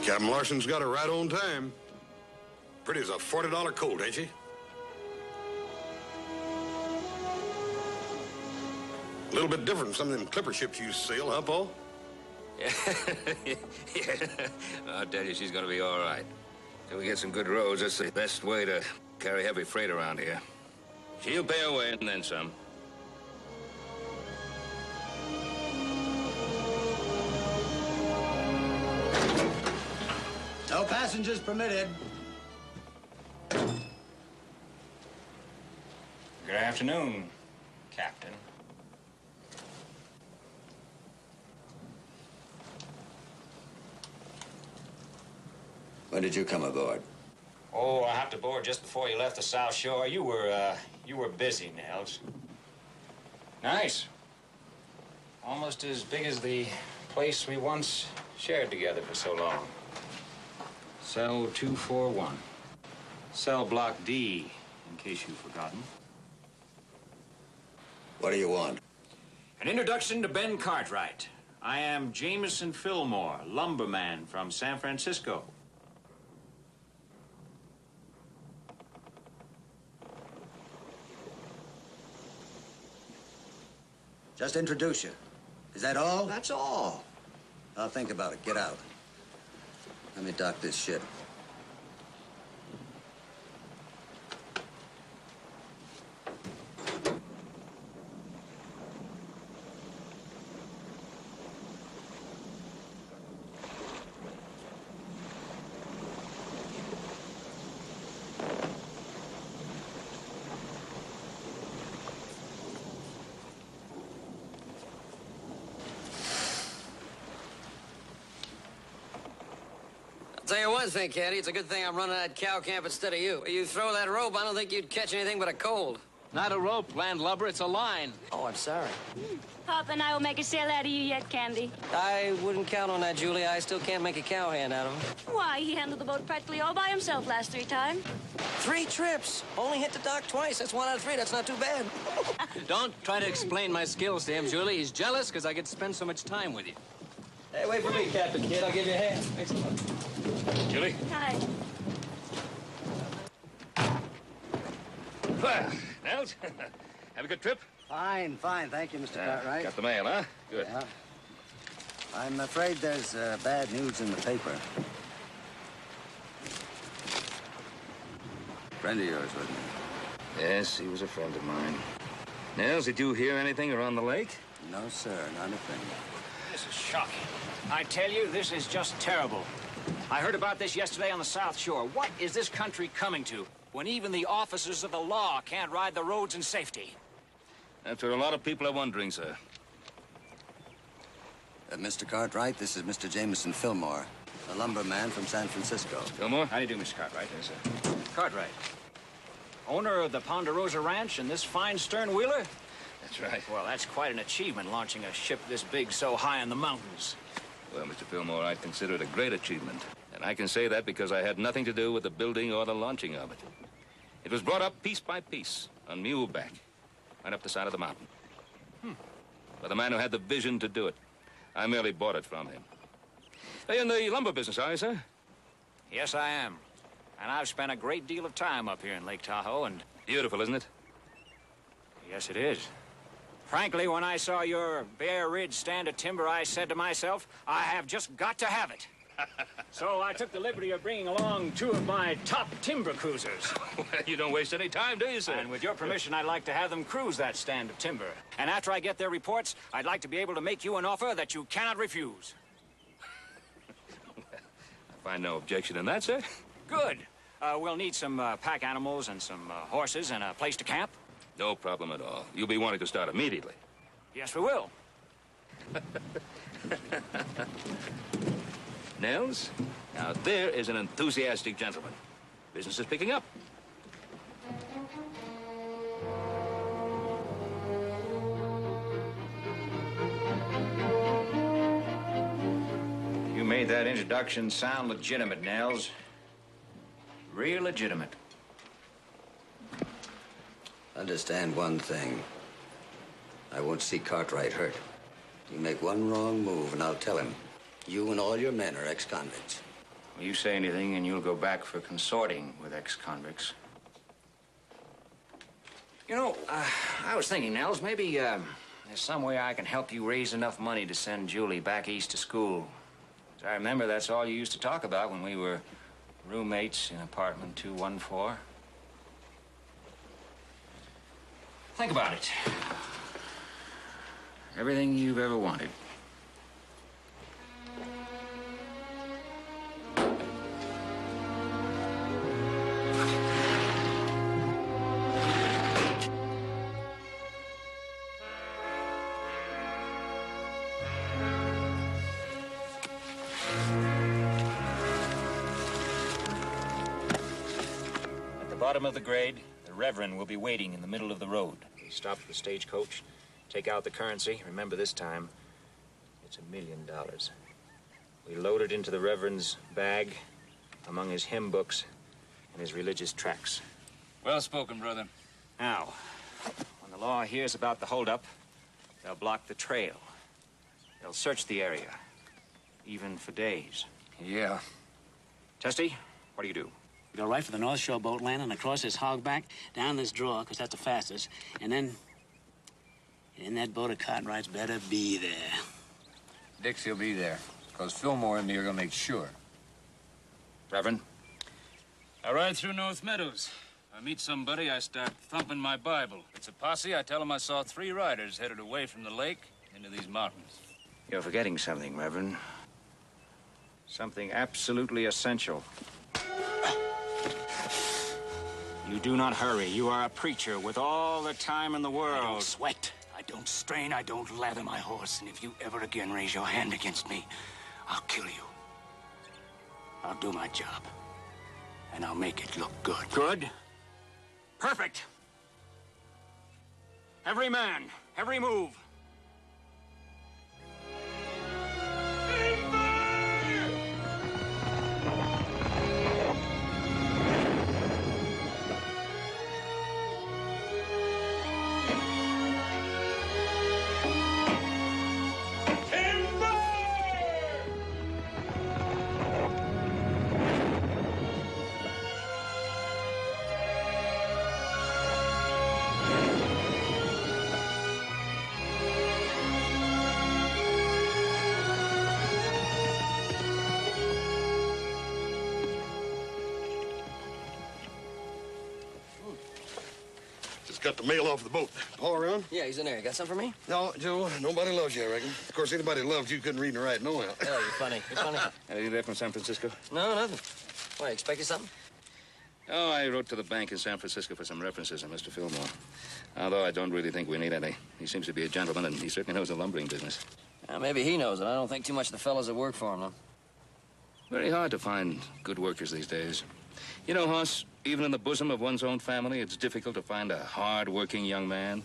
Captain Larson's got her right on time. Pretty as a $40 colt, ain't she? A little bit different from some of them clipper ships you sail, huh, Paul? Yeah. I'll tell you, she's gonna be all right. Till we get some good roads, that's the best way to carry heavy freight around here. She'll pay her way and then some. No passengers permitted. Good afternoon, Captain. When did you come aboard? Oh, I hopped aboard just before you left the South Shore. You were busy, Nels. Nice. Almost as big as the place we once shared together for so long. Cell 241. Cell block D, in case you've forgotten. What do you want? An introduction to Ben Cartwright. I am Jameson Fillmore, lumberman from San Francisco. Just introduce you. Is that all? That's all. I'll think about it. Get out. Let me dock this ship. Tell you one thing, Caddy, it's a good thing I'm running that cow camp instead of you. You throw that rope, I don't think you'd catch anything but a cold. Not a rope, landlubber, it's a line. Oh, I'm sorry. Papa and I will make a sail out of you yet, Candy. I wouldn't count on that, Julie. I still can't make a cowhand out of him. Why, he handled the boat practically all by himself last 3 times. 3 trips. Only hit the dock twice. That's 1 out of 3. That's not too bad. Don't try to explain my skills to him, Julie. He's jealous because I get to spend so much time with you. Hey, wait for me, Captain Kidd. I'll give you a hand. Thanks a lot. Julie? Hi. Well, Nels, have a good trip? Fine, fine. Thank you, Mr. Cartwright. Got the mail, huh? Good. Yeah. I'm afraid there's bad news in the paper. Friend of yours, wasn't he? Yes, he was a friend of mine. Nels, did you hear anything around the lake? No, sir. Not a thing. This is shocking. I tell you, this is just terrible. I heard about this yesterday on the South Shore. What is this country coming to when even the officers of the law can't ride the roads in safety? That's what a lot of people are wondering, sir. Mr. Cartwright, this is Mr. Jameson Fillmore, a lumberman from San Francisco. Fillmore? How do you do, Mr. Cartwright? Yes, sir. Cartwright, owner of the Ponderosa Ranch and this fine stern-wheeler? That's right. Well, that's quite an achievement, launching a ship this big so high in the mountains. Well, Mr. Fillmore, I consider it a great achievement. And I can say that because I had nothing to do with the building or the launching of it. It was brought up piece by piece, on muleback, right up the side of the mountain. By the man who had the vision to do it. I merely bought it from him. Hey, in the lumber business, are you, sir? Yes, I am. And I've spent a great deal of time up here in Lake Tahoe, and... Beautiful, isn't it? Yes, it is. Frankly, when I saw your Bear Ridge stand of timber, I said to myself, I have just got to have it. So I took the liberty of bringing along 2 of my top timber cruisers. Well, you don't waste any time, do you, sir? And with your permission, I'd like to have them cruise that stand of timber. And after I get their reports, I'd like to be able to make you an offer that you cannot refuse. I find no objection in that, sir. Good. We'll need some pack animals and some horses and a place to camp. No problem at all. You'll be wanting to start immediately. Yes, we will. Nels, now there is an enthusiastic gentleman. Business is picking up. You made that introduction sound legitimate, Nels. Real legitimate. Understand one thing. I won't see Cartwright hurt. You make one wrong move, and I'll tell him. You and all your men are ex-convicts. Well, you say anything, and you'll go back for consorting with ex-convicts. You know, I was thinking, Nels, maybe there's some way I can help you raise enough money to send Julie back east to school. As I remember, that's all you used to talk about when we were roommates in apartment 214. Think about it. Everything you've ever wanted. At the bottom of the grade, the Reverend will be waiting in the middle of the road. We stop the stagecoach, take out the currency. Remember, this time, it's $1 million. We load it into the Reverend's bag among his hymn books and his religious tracts. Well spoken, brother. Now, when the law hears about the holdup, they'll block the trail. They'll search the area, even for days. Yeah. Testy, what do you do? Go right for the North Shore boat landing, across this hogback, down this draw, because that's the fastest, and then in that boat of Cartwright's better be there. Dixie'll be there. Because Fillmore and me are gonna make sure. Reverend? I ride through North Meadows. I meet somebody, I start thumping my Bible. If it's a posse, I tell them I saw 3 riders headed away from the lake into these mountains. You're forgetting something, Reverend. Something absolutely essential. You do not hurry. You are a preacher with all the time in the world. I don't sweat. I don't strain. I don't lather my horse. And if you ever again raise your hand against me, I'll kill you. I'll do my job. And I'll make it look good. Good? Perfect. Every man, every move. Just got the mail off the boat. Paul around? Yeah, he's in there. You got something for me? No, Joe, nobody loves you, I reckon. Of course, anybody that loved you couldn't read and write no how. Oh, you're funny. You're funny. Anything there from San Francisco? No, nothing. Why, you expecting something? Oh, I wrote to the bank in San Francisco for some references on Mr. Fillmore. Although I don't really think we need any. He seems to be a gentleman, and he certainly knows the lumbering business. Maybe he knows it. I don't think too much of the fellas that work for him, though. Very hard to find good workers these days. You know, Hoss, even in the bosom of one's own family, it's difficult to find a hard-working young man.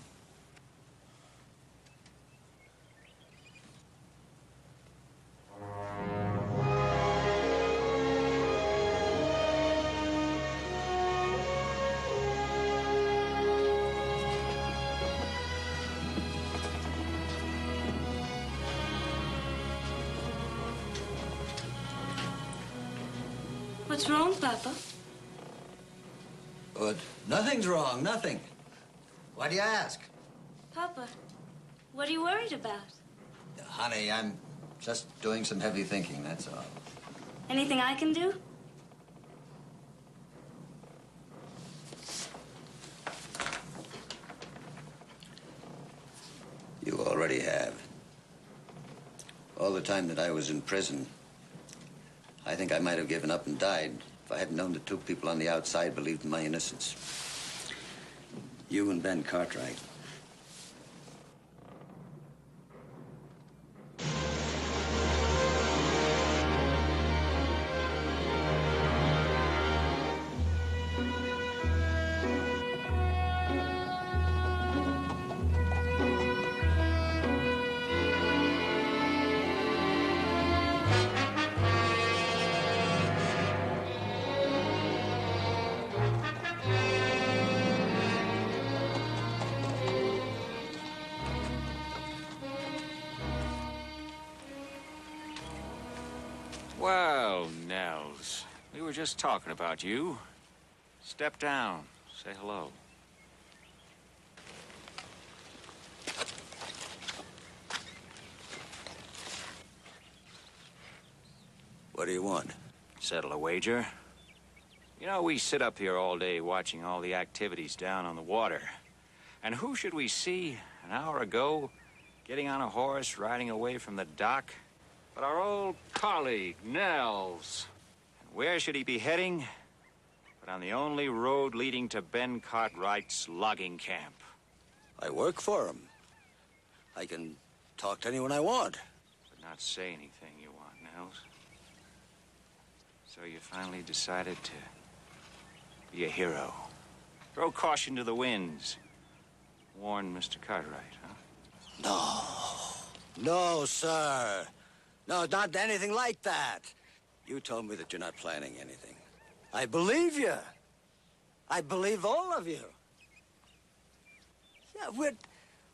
What's wrong, Papa? Good. Nothing's wrong, nothing. Why do you ask? Papa, what are you worried about? Honey, I'm just doing some heavy thinking, that's all. Anything I can do? You already have. All the time that I was in prison, I think I might have given up and died if I hadn't known that 2 people on the outside believed in my innocence. You and Ben Cartwright. Well, Nels, we were just talking about you. Step down, say hello. What do you want? Settle a wager. You know, we sit up here all day watching all the activities down on the water. And who should we see an hour ago getting on a horse, riding away from the dock? But our old colleague, Nels. And where should he be heading? But on the only road leading to Ben Cartwright's logging camp. I work for him. I can talk to anyone I want. But not say anything you want, Nels. So you finally decided to be a hero. Throw caution to the winds. Warn Mr. Cartwright, huh? No, sir. No, not anything like that. You told me that you're not planning anything. I believe you. I believe all of you. Yeah,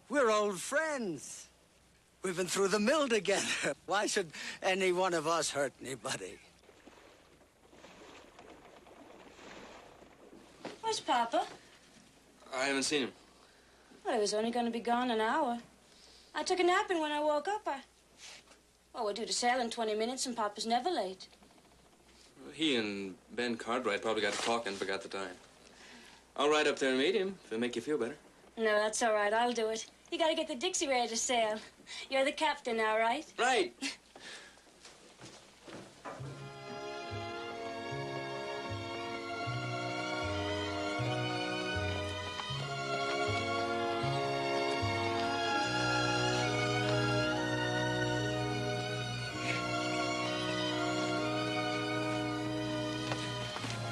we're old friends. We've been through the mill together. Why should any one of us hurt anybody? Where's Papa? I haven't seen him. Well, he was only going to be gone an hour. I took a nap, and when I woke up, Oh, we're due to sail in 20 minutes, and Papa's never late. Well, he and Ben Cartwright probably got to talking and forgot the time. I'll ride up there and meet him if it'll make you feel better. No, that's all right. I'll do it. You gotta get the Dixie ready to sail. You're the captain now, right? Right.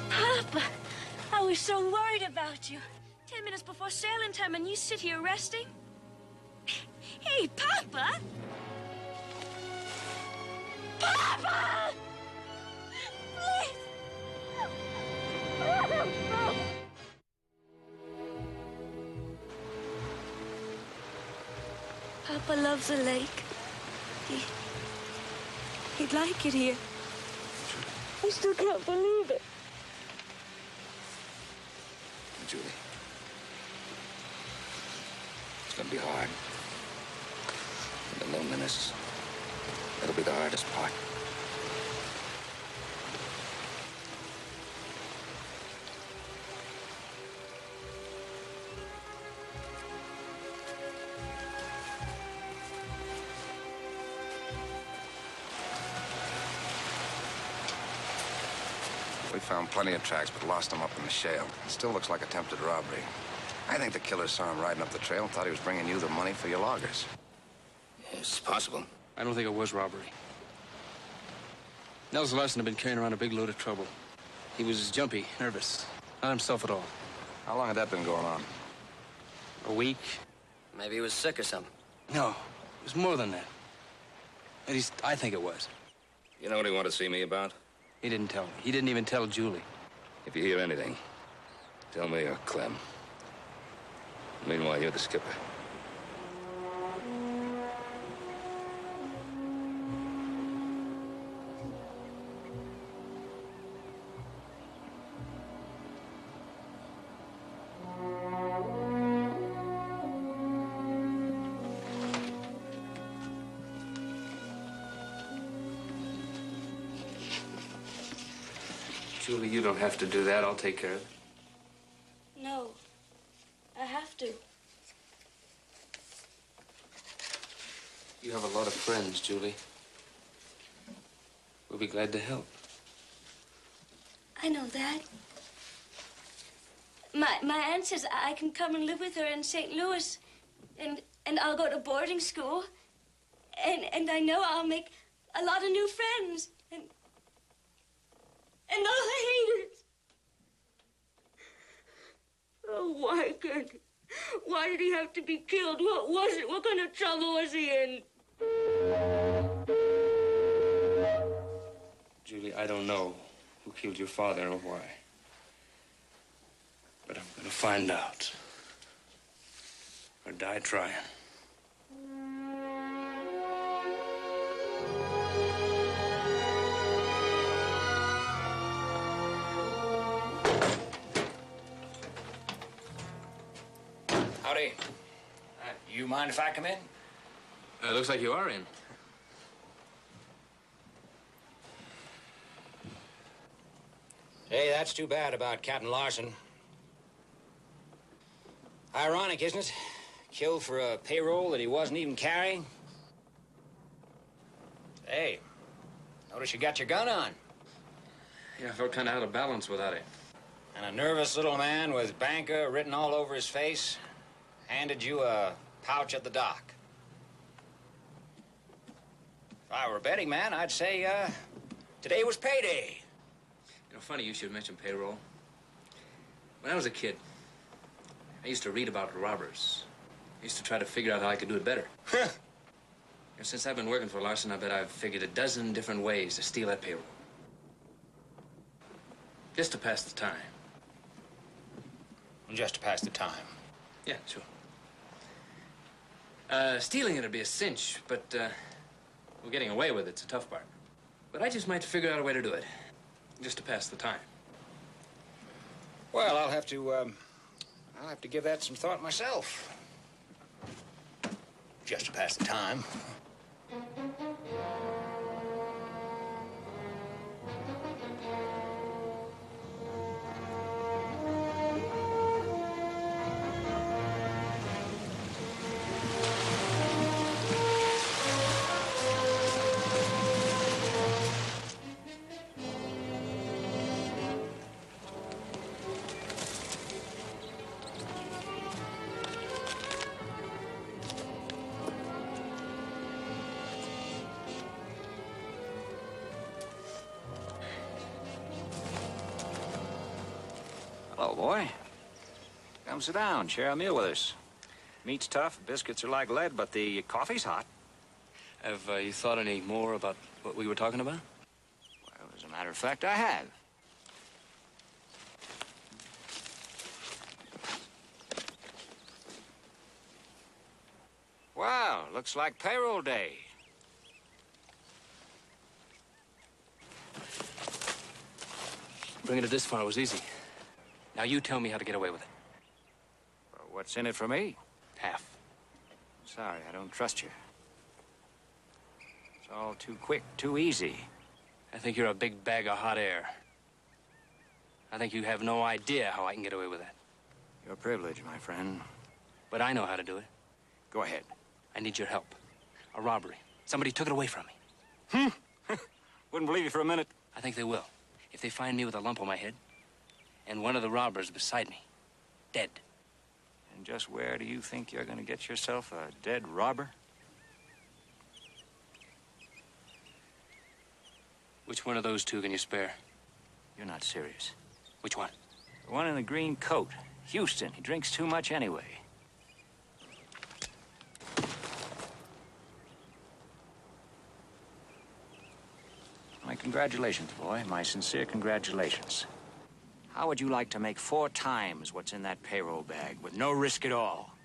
Papa, I was so worried about you. 10 minutes before sailing time, and you sit here resting? Hey, Papa! Papa! Please! Papa loves the lake. He'd like it here. I still can't believe it. Julie. It's gonna be hard. And the loneliness, that'll be the hardest part. We found plenty of tracks, but lost them up in the shale. It still looks like attempted robbery. I think the killer saw him riding up the trail and thought he was bringing you the money for your loggers. It's possible. I don't think it was robbery. Nels Larson had been carrying around a big load of trouble. He was jumpy, nervous, not himself at all. How long had that been going on? A week. Maybe he was sick or something. No, it was more than that. At least, I think it was. You know what he wanted to see me about? He didn't tell me. He didn't even tell Julie. If you hear anything, tell me or Clem. Meanwhile, you're the skipper. Julie, you don't have to do that. I'll take care of it. No, I have to. You have a lot of friends, Julie. We'll be glad to help. I know that. My aunt says I can come and live with her in St. Louis, and I'll go to boarding school, and I know I'll make a lot of new friends, and all the haters. Oh, why did he have to be killed? What was it? What kind of trouble was he in? Julie, I don't know who killed your father or why. But I'm gonna find out. Or die trying. Howdy. You mind if I come in? Looks like you are in. Hey, that's too bad about Captain Larson. Ironic, isn't it? Killed for a payroll that he wasn't even carrying. Hey, notice you got your gun on. Yeah, I felt kind of out of balance without it. And a nervous little man with banker written all over his face handed you a pouch at the dock. If I were a betting man, I'd say today was payday. You know, funny you should mention payroll. When I was a kid, I used to read about robbers. I used to try to figure out how I could do it better. And since I've been working for Larson, I bet I've figured a dozen different ways to steal that payroll. Just to pass the time. Just to pass the time. Yeah, sure. Stealing it'd be a cinch, but well, getting away with it's a tough part. But I just might figure out a way to do it, just to pass the time. Well, I'll have to give that some thought myself. Just to pass the time. Hello, boy. Come sit down, share a meal with us. Meat's tough, biscuits are like lead, but the coffee's hot. Have you thought any more about what we were talking about? Well, as a matter of fact, I have. Wow, looks like payroll day. Bringing it this far was easy. Now you tell me how to get away with it. Well, what's in it for me? Half. Sorry, I don't trust you. It's all too quick, too easy. I think you're a big bag of hot air. I think you have no idea how I can get away with that. Your privilege, my friend. But I know how to do it. Go ahead. I need your help. A robbery. Somebody took it away from me. Wouldn't believe you for a minute. I think they will. If they find me with a lump on my head, and one of the robbers beside me, dead. And just where do you think you're going to get yourself a dead robber? Which one of those two can you spare? You're not serious. Which one? The one in the green coat. Houston. He drinks too much anyway. My congratulations, boy. My sincere congratulations. How would you like to make 4 times what's in that payroll bag with no risk at all?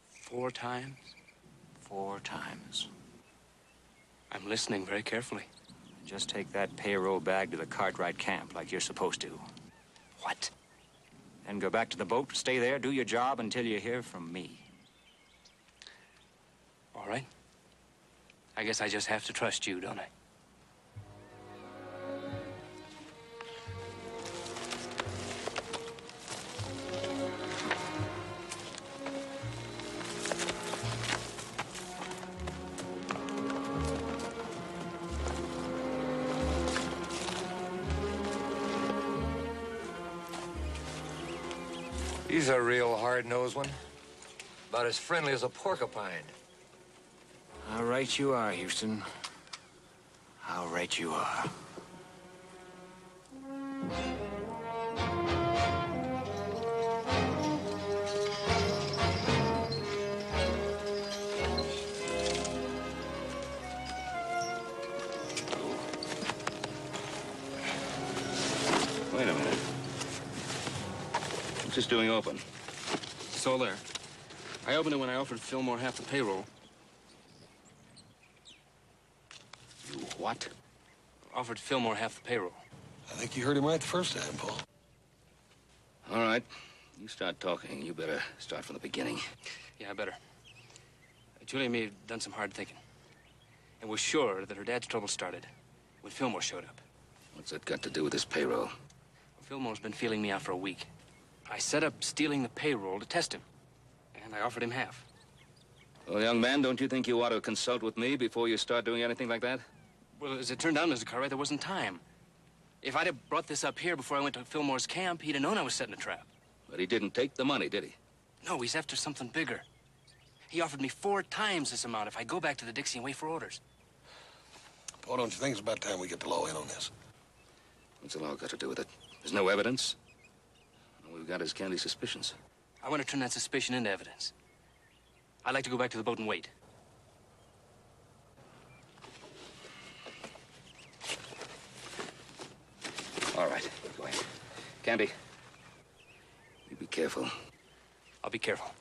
4 times? 4 times. I'm listening very carefully. Just take that payroll bag to the Cartwright camp like you're supposed to. What? Then go back to the boat, stay there, do your job until you hear from me. All right. I guess I just have to trust you, don't I? He's a real hard-nosed one. About as friendly as a porcupine. How right you are, Houston. How right you are. Wait a minute. What's this doing open? It's all there. I opened it when I offered Fillmore half the payroll. You what? Offered Fillmore half the payroll. I think you heard him right the first time, Paul. All right. You start talking. You better start from the beginning. Yeah, I better. Julie and me have done some hard thinking. And we're sure that her dad's trouble started when Fillmore showed up. What's that got to do with this payroll? Well, Fillmore's been feeling me out for a week. I set up stealing the payroll to test him. And I offered him half. Well, young man, don't you think you ought to consult with me before you start doing anything like that? Well, as it turned out, Mr. Cartwright, there wasn't time. If I'd have brought this up here before I went to Fillmore's camp, he'd have known I was setting a trap. But he didn't take the money, did he? No, he's after something bigger. He offered me 4 times this amount if I go back to the Dixie and wait for orders. Paul, don't you think it's about time we get the law in on this? What's the law got to do with it? There's no evidence. All we've got is Candy's suspicions. I want to turn that suspicion into evidence. I'd like to go back to the boat and wait. All right, go ahead. Candy, you be careful. I'll be careful.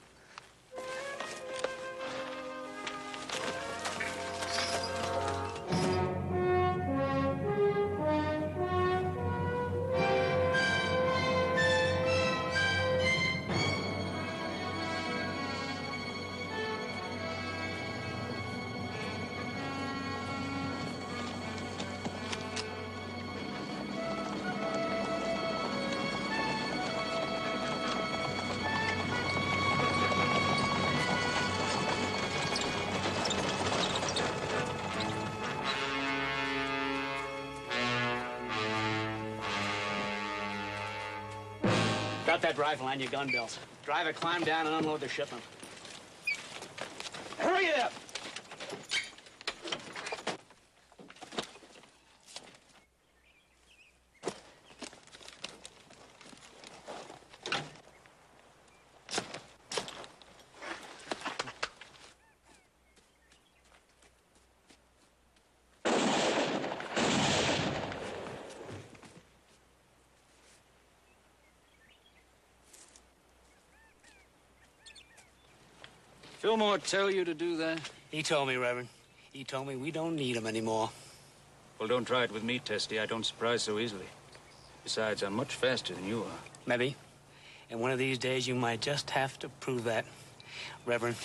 Got that rifle on your gun belts. Driver, climb down and unload the shipment. Hurry up! Fillmore tell you to do that? He told me, Reverend. He told me we don't need him anymore. Well, don't try it with me, Testy. I don't surprise so easily. Besides, I'm much faster than you are. Maybe. And one of these days, you might just have to prove that, Reverend.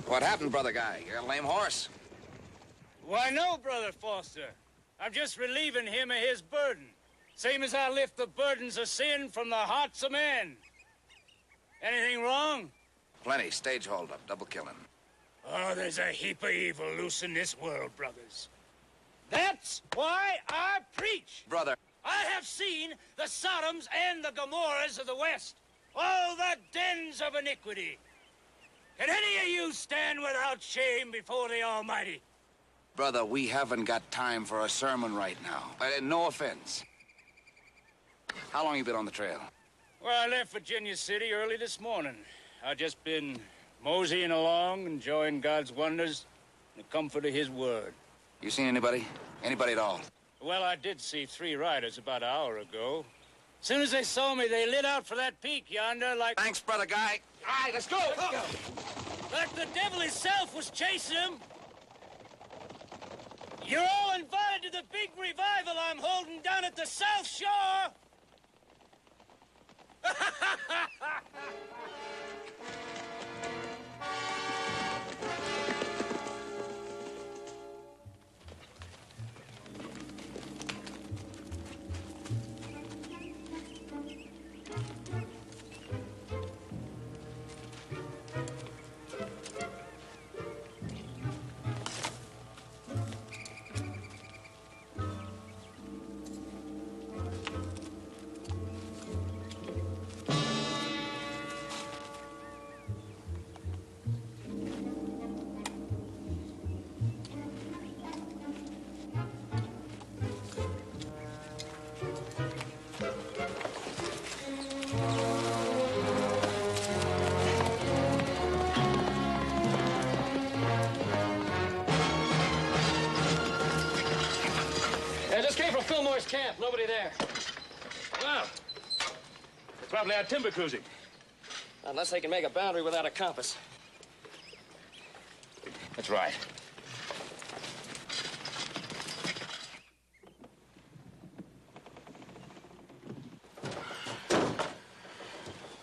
What happened, brother guy? You got a lame horse? Why, no, Brother Foster. I'm just relieving him of his burden. Same as I lift the burdens of sin from the hearts of men. Anything wrong? Plenty. Stage holdup. Double killing. Oh, there's a heap of evil loose in this world, brothers. That's why I preach. Brother. I have seen the Sodoms and the Gomorrahs of the West. All the dens of iniquity. Can any of you stand without shame before the Almighty? Brother, we haven't got time for a sermon right now. No offense. How long you been on the trail? Well, I left Virginia City early this morning. I've just been moseying along, enjoying God's wonders and the comfort of his word. You seen anybody? Anybody at all? Well, I did see 3 riders about an hour ago. As soon as they saw me, they lit out for that peak yonder like... Thanks, brother guy. All right, let's go. Let's go. Like the devil himself was chasing them. You're all invited to the big revival I'm holding down at the South Shore. Fillmore's camp. Nobody there. Well, they're probably out timber cruising. Unless they can make a boundary without a compass. That's right.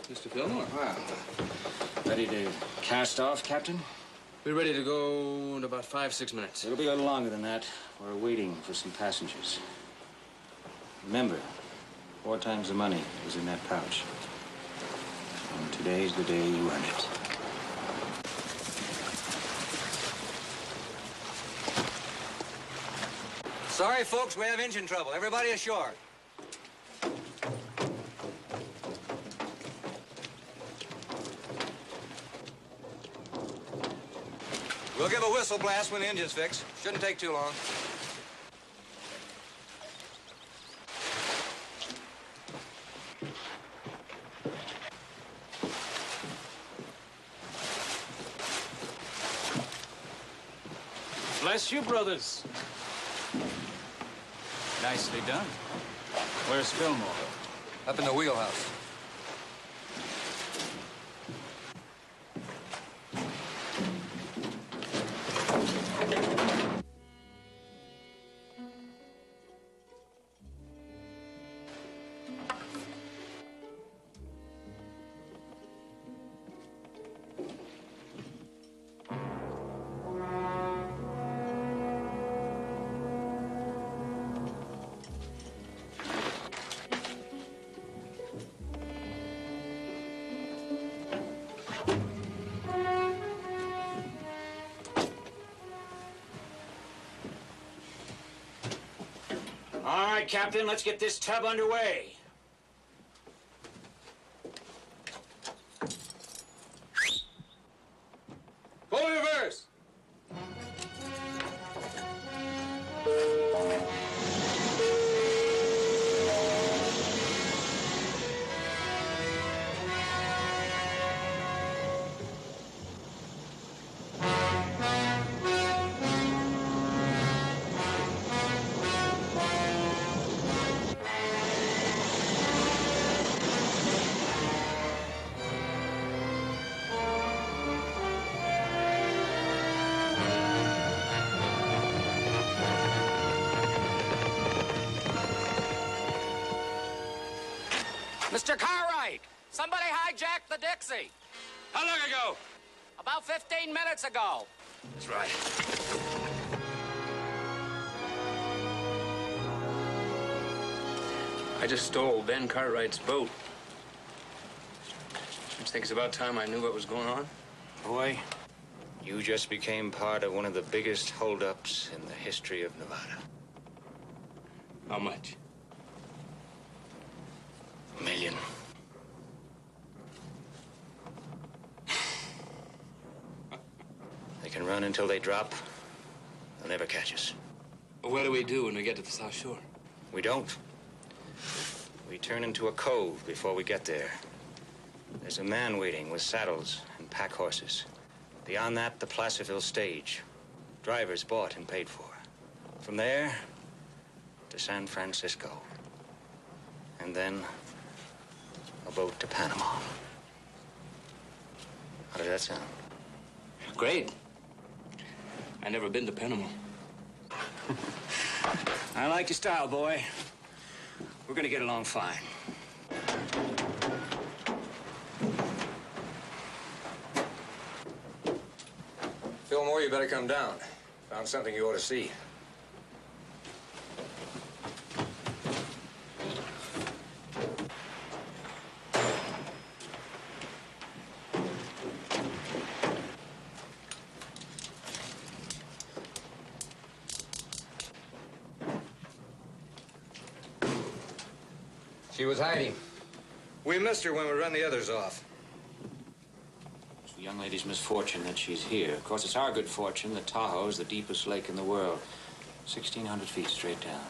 Mr. Fillmore. Well, ready to cast off, Captain? We're ready to go in about 5, 6 minutes. It'll be a little longer than that. We're waiting for some passengers. Remember, 4 times the money was in that pouch. And today's the day you earn it. Sorry, folks, we have engine trouble. Everybody ashore. We'll give a whistle blast when the engine's fixed. Shouldn't take too long. Bless you, brothers. Nicely done. Where's Fillmore? Up in the wheelhouse. All right, Captain, let's get this tub underway. Full reverse. Mr. Cartwright, somebody hijacked the Dixie. How long ago? About 15 minutes ago. That's right. I just stole Ben Cartwright's boat. I just think it's about time I knew what was going on. Boy, you just became part of one of the biggest holdups in the history of Nevada. How much? $1 million. They can run until they drop. They'll never catch us. Well, what do we do when we get to the South Shore? We don't. We turn into a cove before we get there. There's a man waiting with saddles and pack horses. Beyond that, the Placerville stage. Drivers bought and paid for. From there, to San Francisco. And then, a boat to Panama. How does that sound? Great. I never been to Panama. I like your style, boy. We're gonna get along fine. Fillmore, you better come down. Found something you ought to see. She was hiding. We missed her when we run the others off. It's the young lady's misfortune that she's here. Of course, it's our good fortune that Tahoe is the deepest lake in the world. 1,600 feet straight down.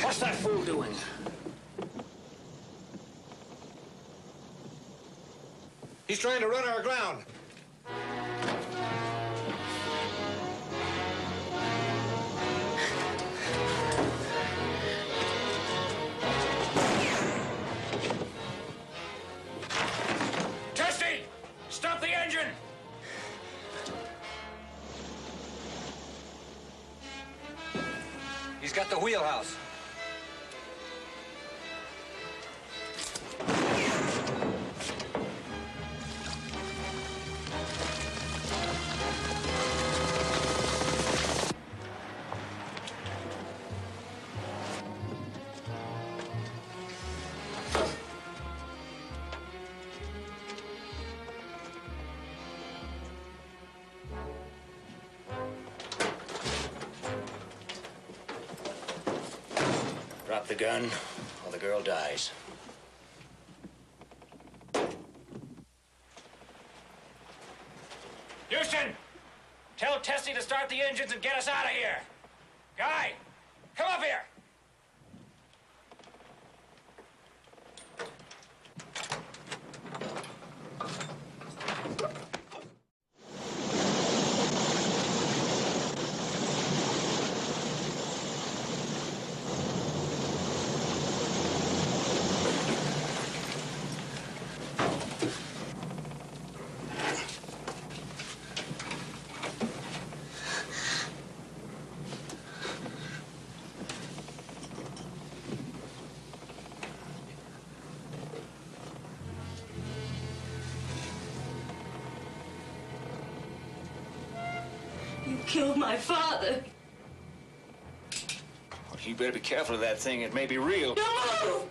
What's that fool doing? He's trying to run our aground. Stop the engine! He's got the wheelhouse. Drop the gun, or the girl dies. Houston! Tell Tessie to start the engines and get us out of here! Guy! Come up here! You killed my father. Well, you better be careful of that thing. It may be real. Don't move!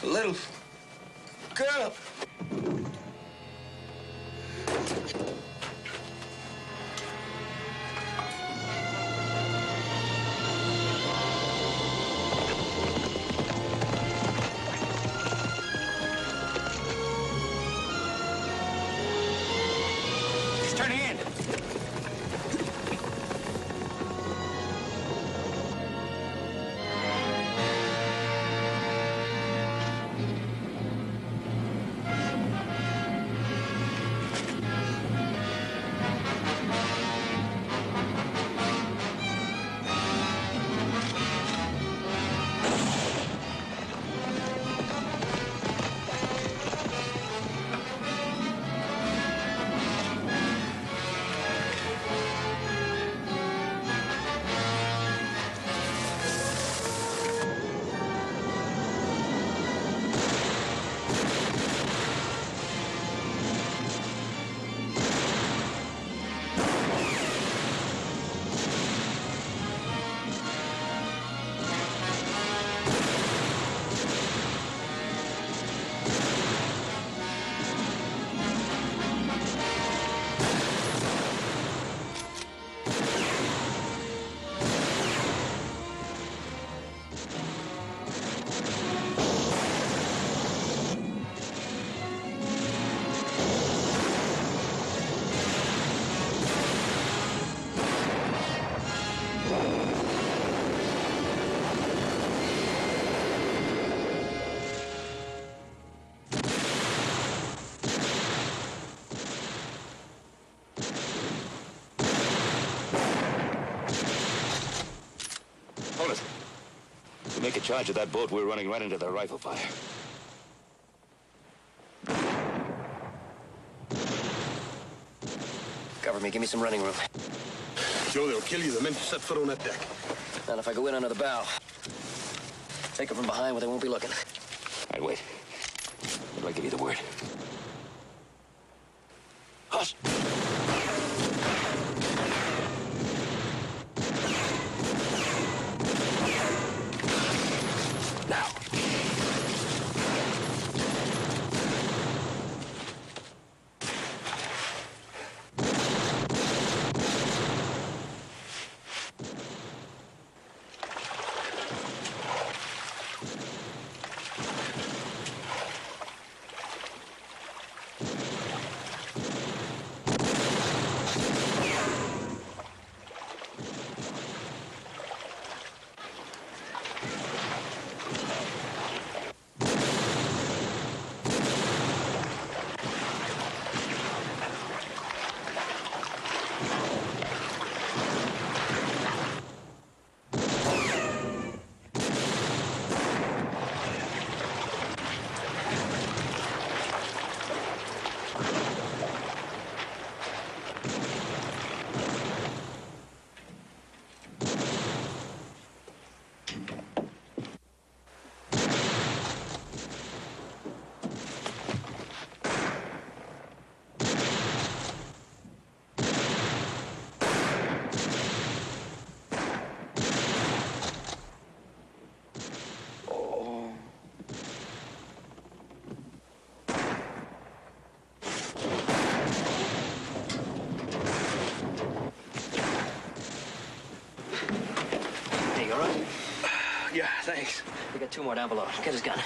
Little girl. He's turning in. Hold it. If we make a charge of that boat, we're running right into their rifle fire. Cover me. Give me some running room. Joe, they'll kill you the minute you set foot on that deck. And if I go in under the bow, take them from behind where they won't be looking. All right, wait. Wait till I give you the word. Hush! Now. 2 more down below. Get his gun.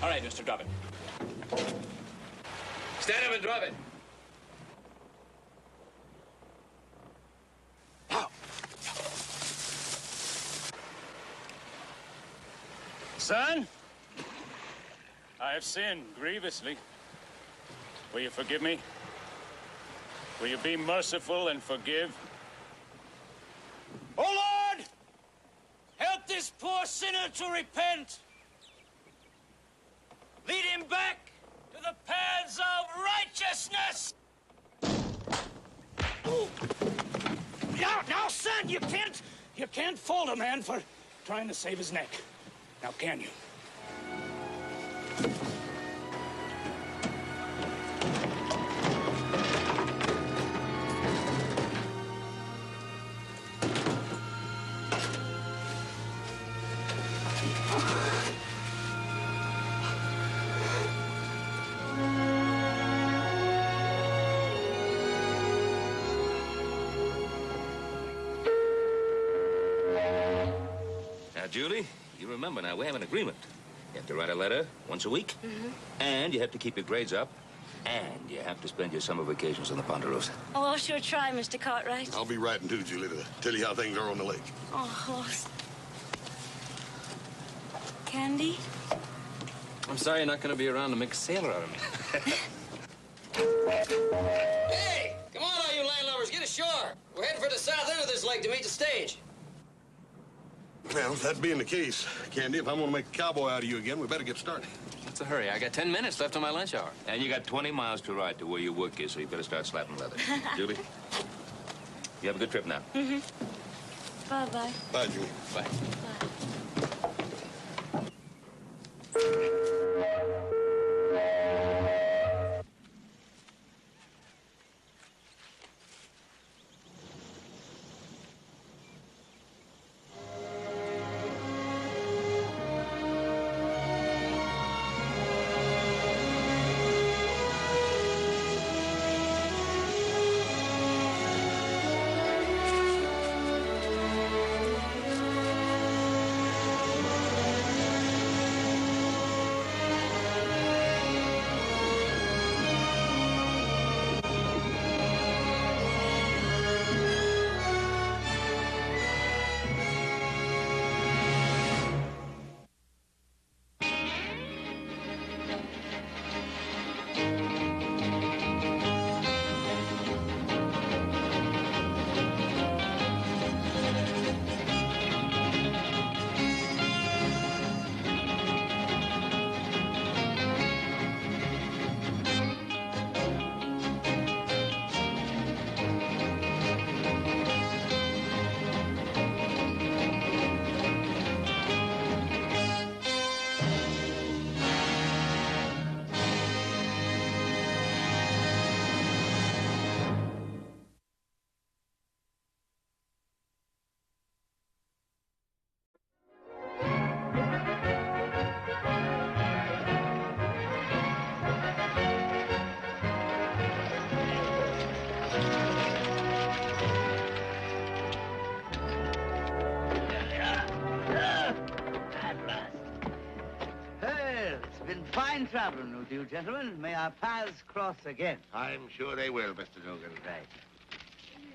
All right, mister, drop it. Stand up and drop it. Son, I have sinned grievously. Will you forgive me? Will you be merciful and forgive? Oh, Lord! Help this poor sinner to repent. Lead him back to the paths of righteousness. Now, son, you can't fault a man for trying to save his neck. Now, can you? Now, Julie, you remember now, we have an agreement. You have to write a letter once a week, and you have to keep your grades up, and you have to spend your summer vacations on the Ponderosa. Oh, I'll sure try, Mr. Cartwright. I'll be writing too, Julie, to tell you how things are on the lake. Oh, Candy? I'm sorry you're not going to be around to make a sailor out of me. Hey! Come on, all you landlubbers, get ashore. We're heading for the south end of this lake to meet the stage. Well, that being the case, Candy, if I'm going to make a cowboy out of you again, we better get started. What's the hurry? I got 10 minutes left on my lunch hour. And you got 20 miles to ride to where your work is, so you better start slapping leather. Julie, you have a good trip now. Bye-bye. Bye, Julie. Bye. Fine traveling with you, gentlemen. May our paths cross again. I'm sure they will, Mr. Dugan. Right.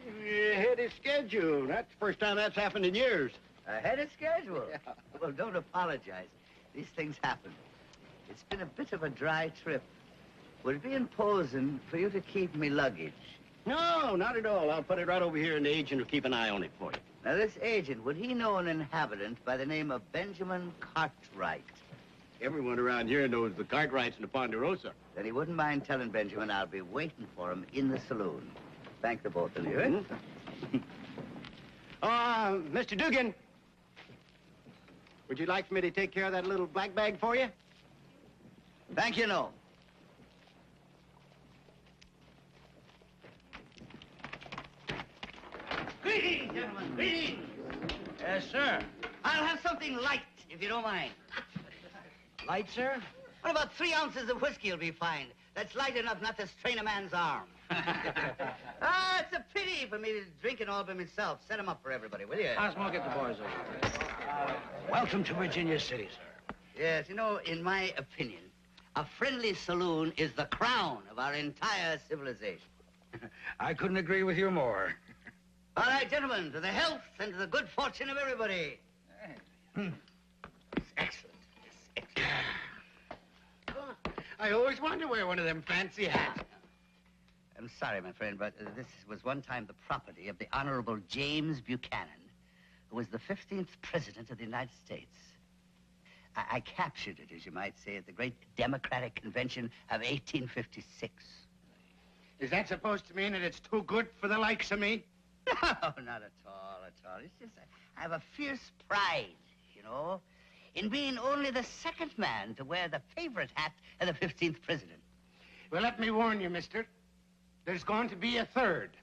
Ahead of schedule. That's the first time that's happened in years. Ahead of schedule? Yeah. Well, don't apologize. These things happen. It's been a bit of a dry trip. Would it be imposing for you to keep me luggage? No, not at all. I'll put it right over here, and the agent will keep an eye on it for you. Now, this agent, would he know an inhabitant by the name of Benjamin Cartwright? Everyone around here knows the Cartwrights and the Ponderosa. Then he wouldn't mind telling Benjamin I'll be waiting for him in the saloon. Thank the both of you. Mm-hmm. Mr. Dugan, would you like me to take care of that little black bag for you? Thank you, no. Greetings, gentlemen. Greetings. Yes, sir. I'll have something light, if you don't mind. Light, sir? What about 3 ounces of whiskey will be fine? That's light enough not to strain a man's arm. It's a pity for me to drink it all by myself. Set 'em up for everybody, will you? Osmo, get the boys over. Welcome to Virginia City, sir. Yes, you know, in my opinion, a friendly saloon is the crown of our entire civilization. I couldn't agree with you more. All right, gentlemen, to the health and to the good fortune of everybody. It's excellent. It's excellent. I always wanted to wear one of them fancy hats. I'm sorry, my friend, but this was one time the property of the Honorable James Buchanan, who was the 15th President of the United States. I captured it, as you might say, at the great Democratic Convention of 1856. Is that supposed to mean that it's too good for the likes of me? No, not at all, at all. It's just I have a fierce pride, you know, in being only the second man to wear the favorite hat of the 15th President. Well, let me warn you, mister. There's going to be a third.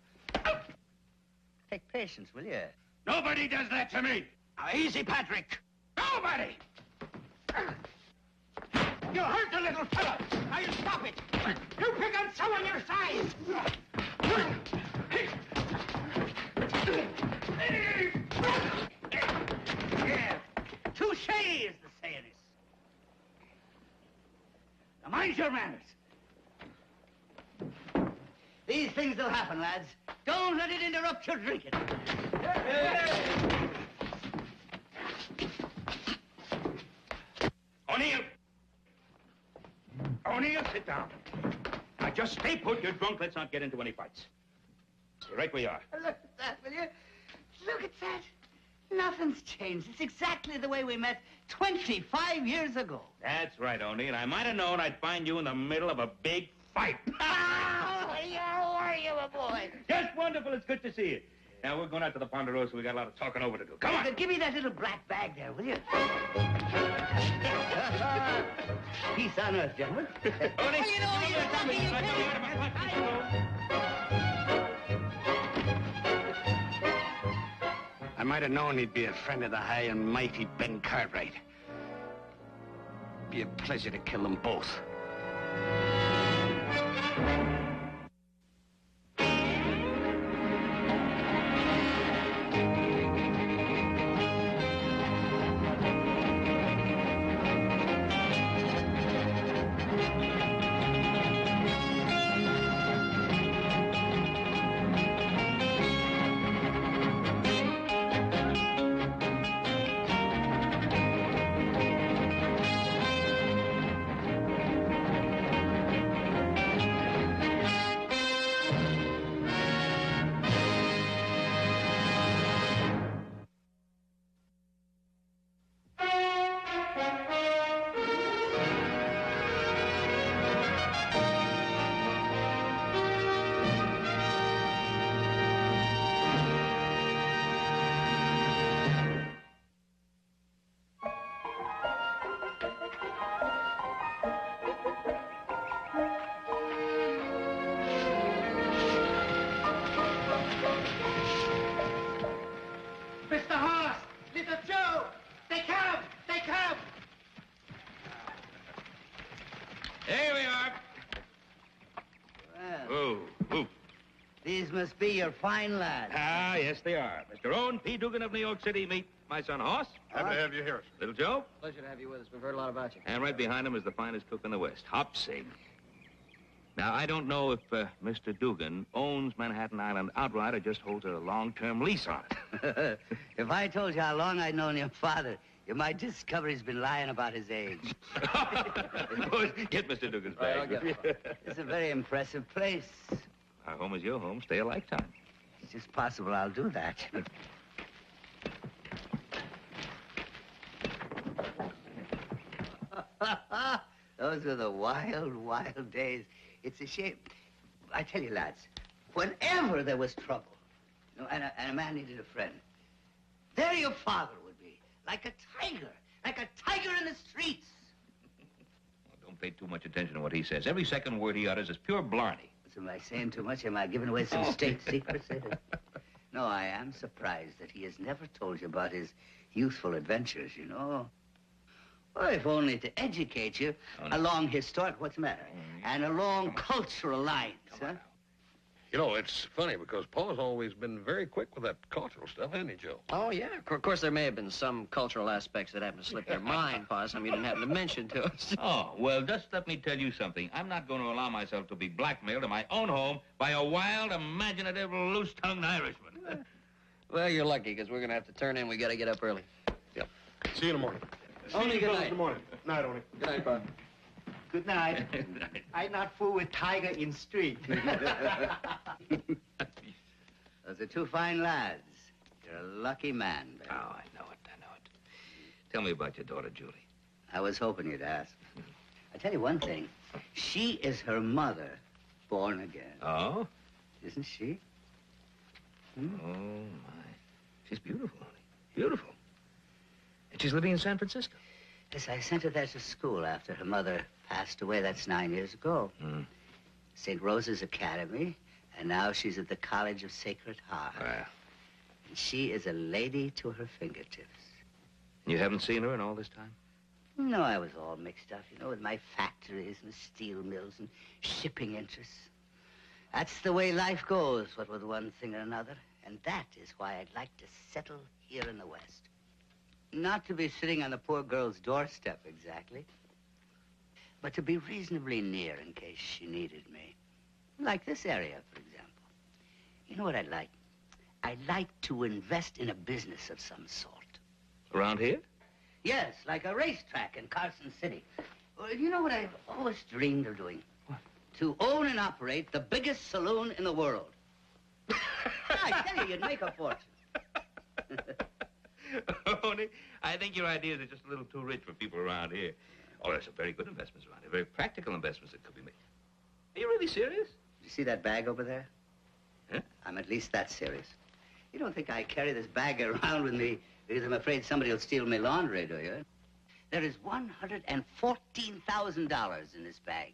Take patience, will you? Nobody does that to me. Now, easy, Patrick. Nobody! You hurt the little fella. Now you stop it. You pick on someone your size. Yeah. Touche, as the saying is. Now, mind your manners. These things will happen, lads. Don't let it interrupt your drinking. O'Neill! O'Neill, sit down. Now, just stay put. You're drunk. Let's not get into any fights. You're right where you are. Look at that, will you? Look at that. Nothing's changed. It's exactly the way we met 25 years ago. That's right, O'Neill. I might have known I'd find you in the middle of a big fight. How are you, my boy? Just wonderful. It's good to see you. Now, we're going out to the Ponderosa. We got a lot of talking over to do. Come on. Give me that little black bag there, will you? Peace on earth, gentlemen. Well, you know, you're talking, I might have known he'd be a friend of the high and mighty Ben Cartwright. Be a pleasure to kill them both. These must be your fine lads. Ah, yes, they are. Mr. Owen P. Dugan of New York City. Meet my son, Hoss. Happy to have you here. Little Joe. Pleasure to have you with us. We've heard a lot about you. And right behind him is the finest cook in the West, Hop Sing. Now, I don't know if Mr. Dugan owns Manhattan Island outright or just holds a long-term lease on it. If I told you how long I'd known your father, you might discover he's been lying about his age. Get Mr. Dugan's bag. It's a very impressive place. Our home is your home. Stay a lifetime. It's just possible I'll do that. Those were the wild, wild days. It's a shame. I tell you, lads, whenever there was trouble, you know, and a man needed a friend, there your father would be, like a tiger in the streets. Well, don't pay too much attention to what he says. Every second word he utters is pure blarney. So am I saying too much? Am I giving away some state secrets? No, I am surprised that he has never told you about his youthful adventures, you know. Well, if only to educate you along historic, what's the matter? And along cultural lines, huh? You know, it's funny because Pa's always been very quick with that cultural stuff, hasn't he, Joe? Oh, yeah. Of course, there may have been some cultural aspects that happened to slip your mind, Pa, some you didn't happen to mention to us. Oh, well, just let me tell you something. I'm not going to allow myself to be blackmailed in my own home by a wild, imaginative, loose-tongued Irishman. Well, you're lucky, because we're going to have to turn in. We got to get up early. Yep. See you in the morning. Only good night. In the morning. Night, Only. Good night, Pa. Good night. I not fool with tiger in street. Those are two fine lads. You're a lucky man, Ben. Oh, I know it. Tell me about your daughter, Julie. I was hoping you'd ask. I tell you one thing. She is her mother, born again. Oh? Isn't she? Oh, my. She's beautiful, honey. Beautiful. And she's living in San Francisco. Yes, I sent her there to school after her mother passed away. That's 9 years ago. St. Rose's Academy, and now she's at the College of Sacred Heart. Well. And she is a lady to her fingertips. You haven't seen her in all this time? No, I was all mixed up, you know, with my factories and steel mills and shipping interests. That's the way life goes, what with one thing or another. And that is why I'd like to settle here in the West. Not to be sitting on the poor girl's doorstep, exactly. But to be reasonably near in case she needed me. Like this area, for example. You know what I'd like? I'd like to invest in a business of some sort. Around here? Yes, like a racetrack in Carson City. Well, you know what I've always dreamed of doing? What? To own and operate the biggest saloon in the world. I tell you, you'd make a fortune. Only, I think your ideas are just a little too rich for people around here. Oh, there's some very good investments around here, very practical investments that could be made. Are you really serious? You see that bag over there? Huh? I'm at least that serious. You don't think I carry this bag around with me because I'm afraid somebody will steal my laundry, do you? There is $114,000 in this bag.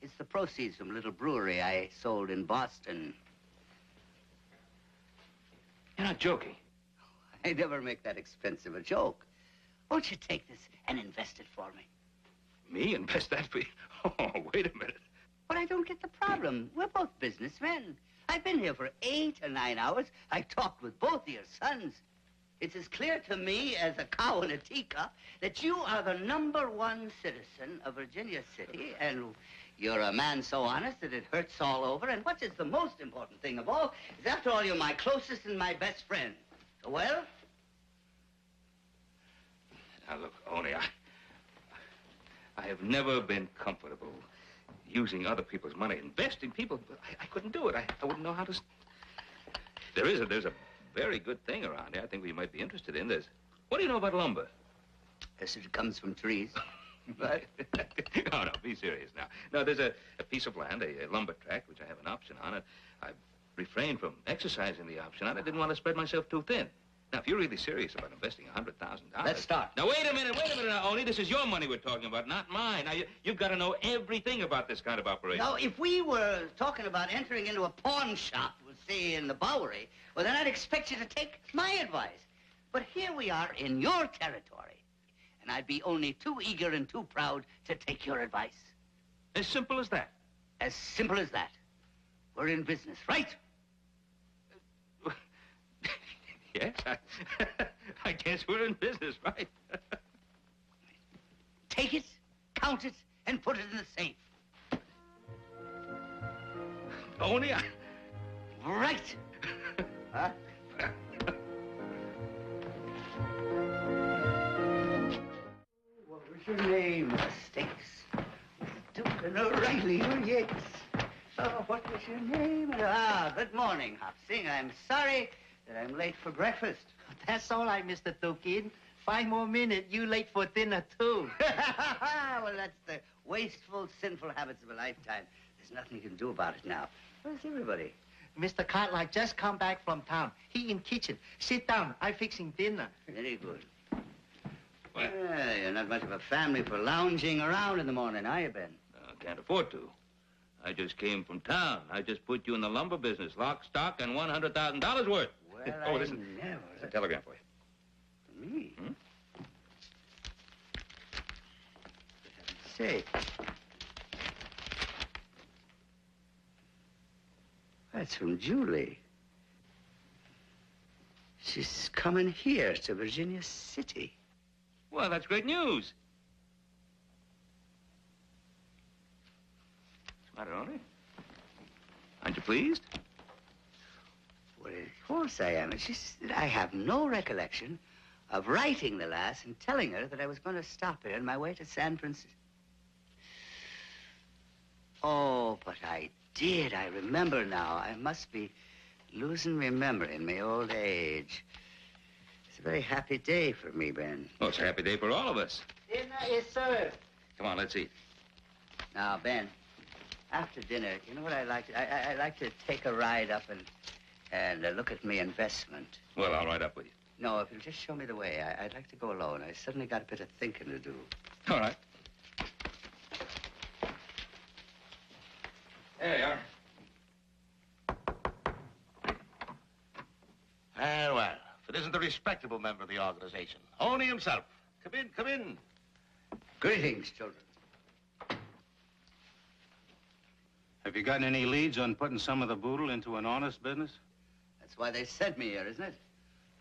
It's the proceeds from a little brewery I sold in Boston. You're not joking. I never make that expensive a joke. Won't you take this and invest it for me? Me? Invest that for you? Oh, wait a minute. But I don't get the problem. We're both businessmen. I've been here for 8 or 9 hours. I've talked with both of your sons. It's as clear to me as a cow in a teacup that you are the #1 citizen of Virginia City, and you're a man so honest that it hurts all over. And what is the most important thing of all is, after all, you're my closest and my best friend. So, well? Now, look, Only, I have never been comfortable using other people's money, investing people. I couldn't do it. I wouldn't know how to. There's a very good thing around here I think we might be interested in. What do you know about lumber? Yes, it comes from trees. Right? No, be serious now. No, there's a piece of land, a lumber tract, which I have an option on it. I've refrained from exercising the option on it. I didn't want to spread myself too thin. Now, if you're really serious about investing $100,000... Let's start. Now, wait a minute now, Oni. This is your money we're talking about, not mine. Now, you've got to know everything about this kind of operation. Now, if we were talking about entering into a pawn shop, say, in the Bowery, well, then I'd expect you to take my advice. But here we are in your territory, and I'd be only too eager and too proud to take your advice. As simple as that? As simple as that. We're in business, right? Yes, I guess we're in business, right? Take it, count it, and put it in the safe. Only Right. Huh? What was your name? Stinks. Duke and O'Reilly, yes. Oh, what was your name? Ah, good morning, Hopsing. I'm sorry that I'm late for breakfast. That's all right, Mr. Dukin. 5 more minutes, you late for dinner, too. Well, that's the wasteful, sinful habits of a lifetime. There's nothing you can do about it now. Where's everybody? Mr. Cartwright just come back from town. He in kitchen. Sit down. I fixing dinner. Very good. Well, you're not much of a family for lounging around in the morning, are you, Ben? Can't afford to. I just came from town. I just put you in the lumber business, lock, stock, and $100,000 worth. Well, listen. Never. There's a telegram for you. For me? Say. That's from Julie. She's coming here to Virginia City. Well, that's great news. What's the matter, Oni? Aren't you pleased? Well, of course I am. It's just that I have no recollection of writing the lass and telling her that I was going to stop here on my way to San Francisco. Oh, but I did. I remember now. I must be losing my memory in my old age. It's a very happy day for me, Ben. Oh, it's a happy day for all of us. Dinner is served. Come on, let's eat. Now, Ben, after dinner, you know what I like? I like to take a ride up and look at my investment. Well, I'll ride up with you. No, if you'll just show me the way. I'd like to go alone. I suddenly got a bit of thinking to do. All right. There you are. Well, if it isn't the respectable member of the organization, Oni himself. Come in, come in. Greetings, children. Have you gotten any leads on putting some of the boodle into an honest business? That's why they sent me here, isn't it?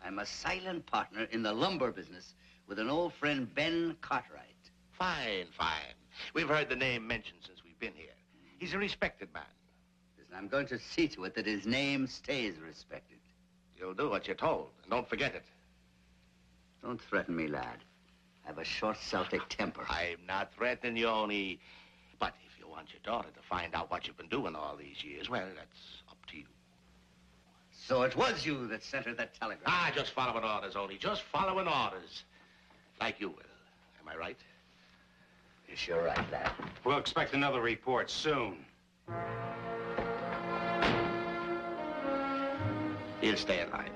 I'm a silent partner in the lumber business with an old friend, Ben Cartwright. Fine, fine. We've heard the name mentioned since we've been here. He's a respected man. Listen, I'm going to see to it that his name stays respected. You'll do what you're told, and don't forget it. Don't threaten me, lad. I have a short Celtic temper. I'm not threatening you, Oni. But if you want your daughter to find out what you've been doing all these years, well, that's up to you. So it was you that sent her that telegram? Ah, just following orders, Oni. Just following orders. Like you will. Am I right? You're sure right, lad. We'll expect another report soon. He'll stay in line.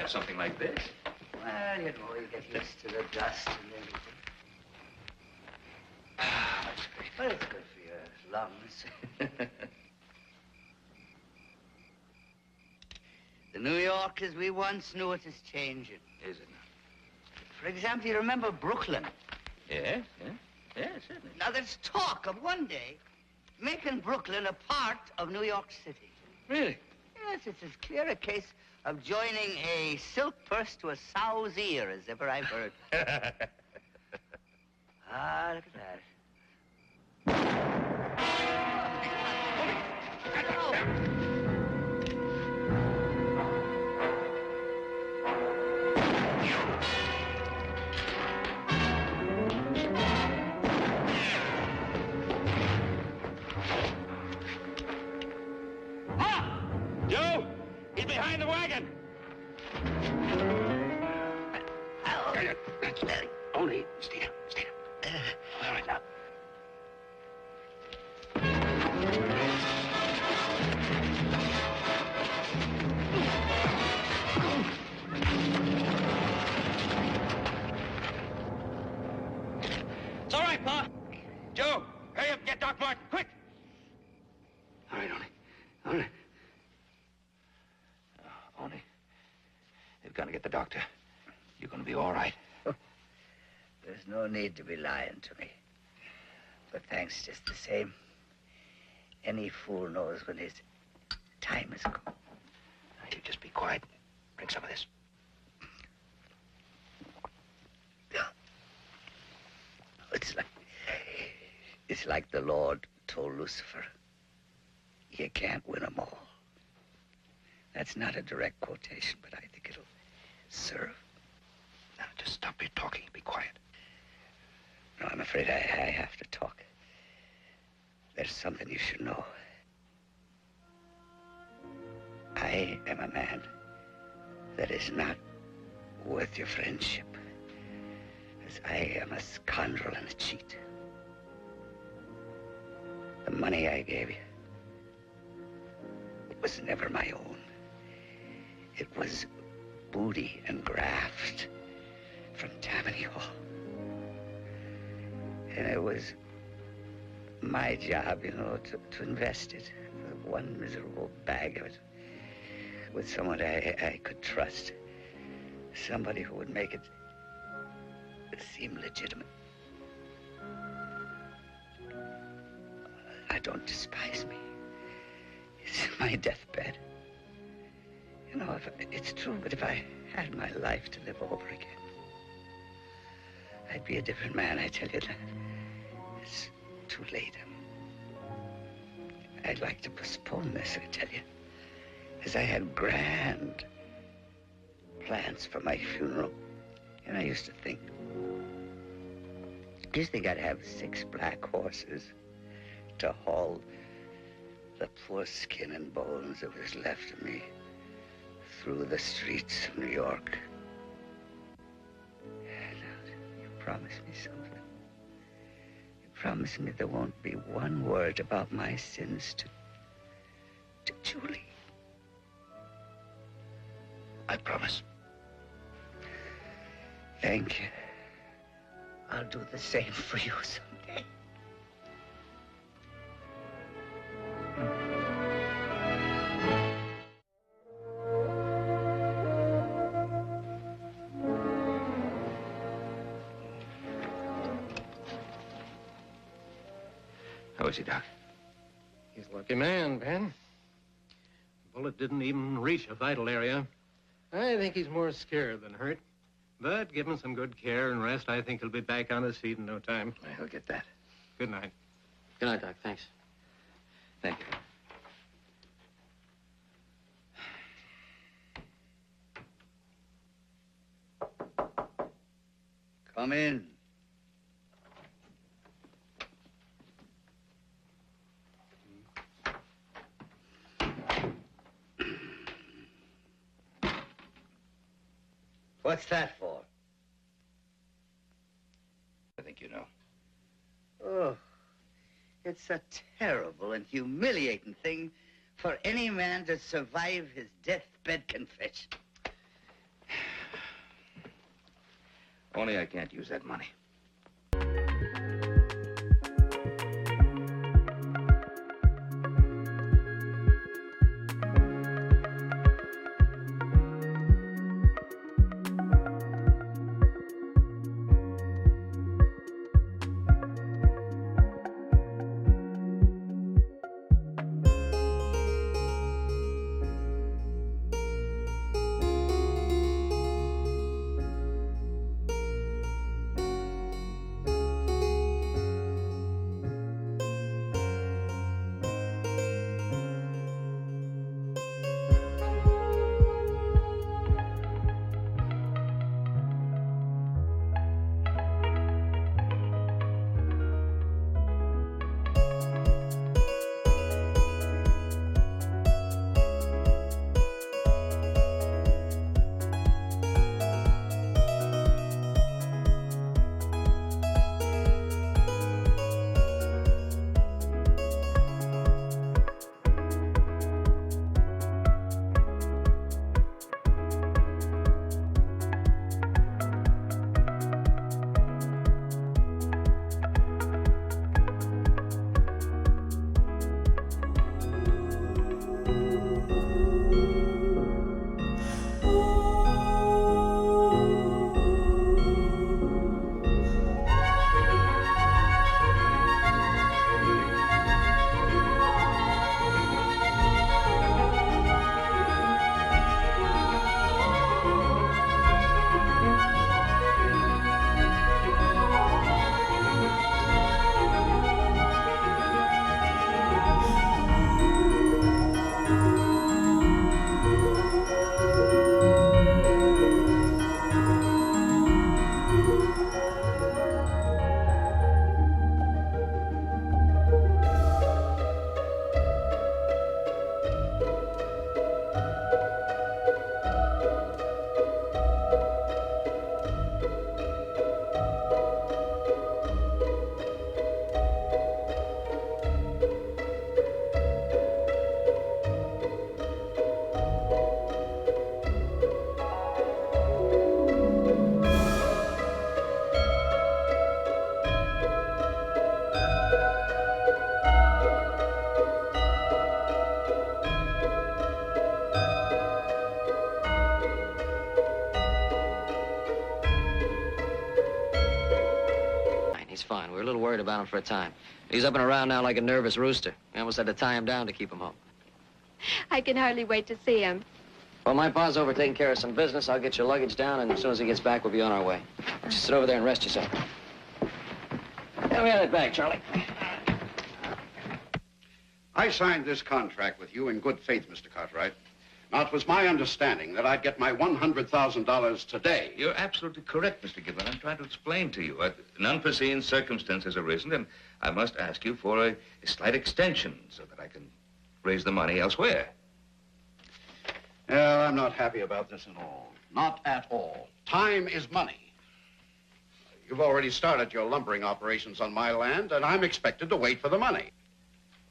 Something like this. Well, you know, you get used to the dust and everything. But it's good for your lungs. The New York as we once knew it is changing. Is it? For example, you remember Brooklyn? Yeah, certainly. Now, there's talk of one day making Brooklyn a part of New York City. Really? Yes, it's as clear a case of joining a silk purse to a sow's ear as ever I've heard. Ah, look at that. Joe, he's behind the wagon. Only stay down, stay down. All right, now. Joe, hurry up, get Doc Martin, quick! All right, Oni. All right. Oni, they've got to get the doctor. You're going to be all right. There's no need to be lying to me. But thanks just the same. Any fool knows when his time is come. Now, you just be quiet. Drink some of this. It's like the Lord told Lucifer. You can't win them all. That's not a direct quotation, but I think it'll serve. Now, just stop your talking. Be quiet. No, I'm afraid I have to talk. There's something you should know. I am a man that is not worth your friendship, as I am a scoundrel and a cheat. The money I gave you, it was never my own. It was booty and graft from Tammany Hall. And it was my job, you know, to invest it, one miserable bag of it, with someone I could trust. Somebody who would make it seem legitimate. Now, don't despise me. It's my deathbed. You know, it's true, but if I had my life to live over again, I'd be a different man, I tell you that. It's too late. I'd like to postpone this, I tell you, as I had grand plans for my funeral. And I used to think I'd have 6 black horses to haul the poor skin and bones that was left of me through the streets of New York. Now, you promise me something. You promise me there won't be one word about my sins to Julie. I promise. Thank you. I'll do the same for you someday. How is he, Doc? He's a lucky man, Ben. The bullet didn't even reach a vital area. I think he's more scared than hurt. But give him some good care and rest, I think he'll be back on his feet in no time. He'll get that. Good night. Good night, Doc. Thanks. Thank you. Come in. What's that for? I think you know. Oh, it's a terrible and humiliating thing for any man to survive his deathbed confession. Only I can't use that money. worried about him for a time. He's up and around now like a nervous rooster. We almost had to tie him down to keep him home. I can hardly wait to see him. Well, my pa's over taking care of some business. I'll get your luggage down, and as soon as he gets back, we'll be on our way. Just sit over there and rest yourself. Hand me that bag, Charlie. I signed this contract with you in good faith, Mr. Cartwright. Now, it was my understanding that I'd get my $100,000 today. You're absolutely correct, Mr. Gibbon. I'm trying to explain to you. An unforeseen circumstance has arisen, and I must ask you for a slight extension so that I can raise the money elsewhere. Well, I'm not happy about this at all. Not at all. Time is money. You've already started your lumbering operations on my land, and I'm expected to wait for the money.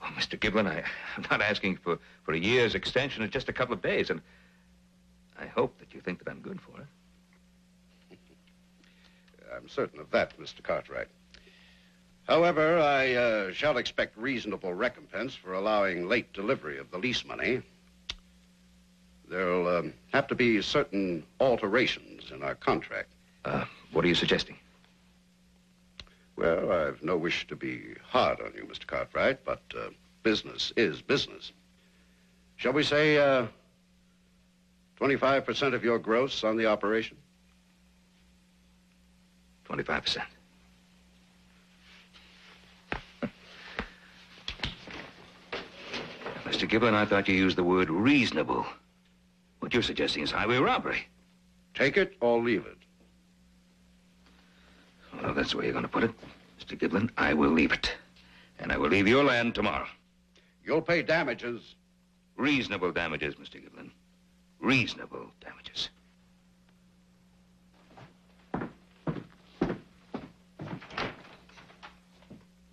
Oh, Mr. Giblin, I'm not asking for a year's extension. It's just a couple of days, and I hope that you think that I'm good for it. I'm certain of that, Mr. Cartwright. However, I shall expect reasonable recompense for allowing late delivery of the lease money. There'll have to be certain alterations in our contract. What are you suggesting? Well, I've no wish to be hard on you, Mr. Cartwright, but business is business. Shall we say 25% of your gross on the operation? 25%. Mr. Gibbon, I thought you used the word reasonable. What you're suggesting is highway robbery. Take it or leave it. Well, that's the way you're going to put it. Mr. Giblin, I will leave it. And I will leave your land tomorrow. You'll pay damages. Reasonable damages, Mr. Giblin. Reasonable damages.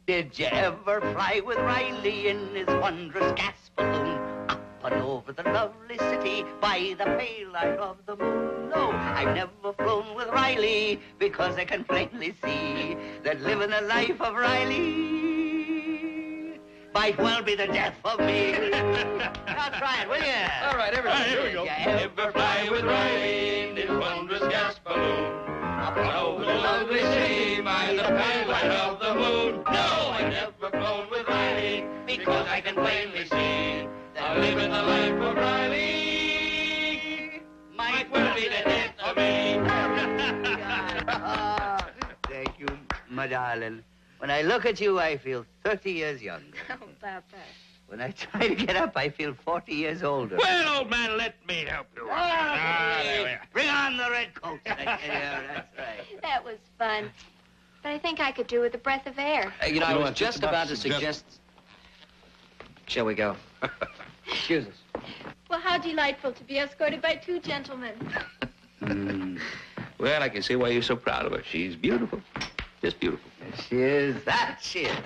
Did you ever fly with Riley in his wondrous gas balloon? Up and over the lovely city by the pale light of the moon. No, I've never flown with Riley because I can plainly see that living a life of Riley might well be the death of me. Now try it, will you? All right, everybody. Here we go. Did you ever fly with Riley in his wondrous gas balloon? Up and over the lovely city by the pale light of the moon. No, I've never flown with Riley because I can plainly see that living the life of Riley might well be the death of me. Thank you, my darling. When I look at you, I feel 30 years younger. Oh, Papa. When I try to get up, I feel 40 years older. Well, old man, let me help you. There we are. Bring on the red coats. Yeah, that's right. That was fun. But I think I could do with a breath of air. I was just about to suggest... Shall we go? Excuse us. Well, how delightful to be escorted by two gentlemen. Well, I can see why you're so proud of her. She's beautiful. Just beautiful. Yes, she is. That she is.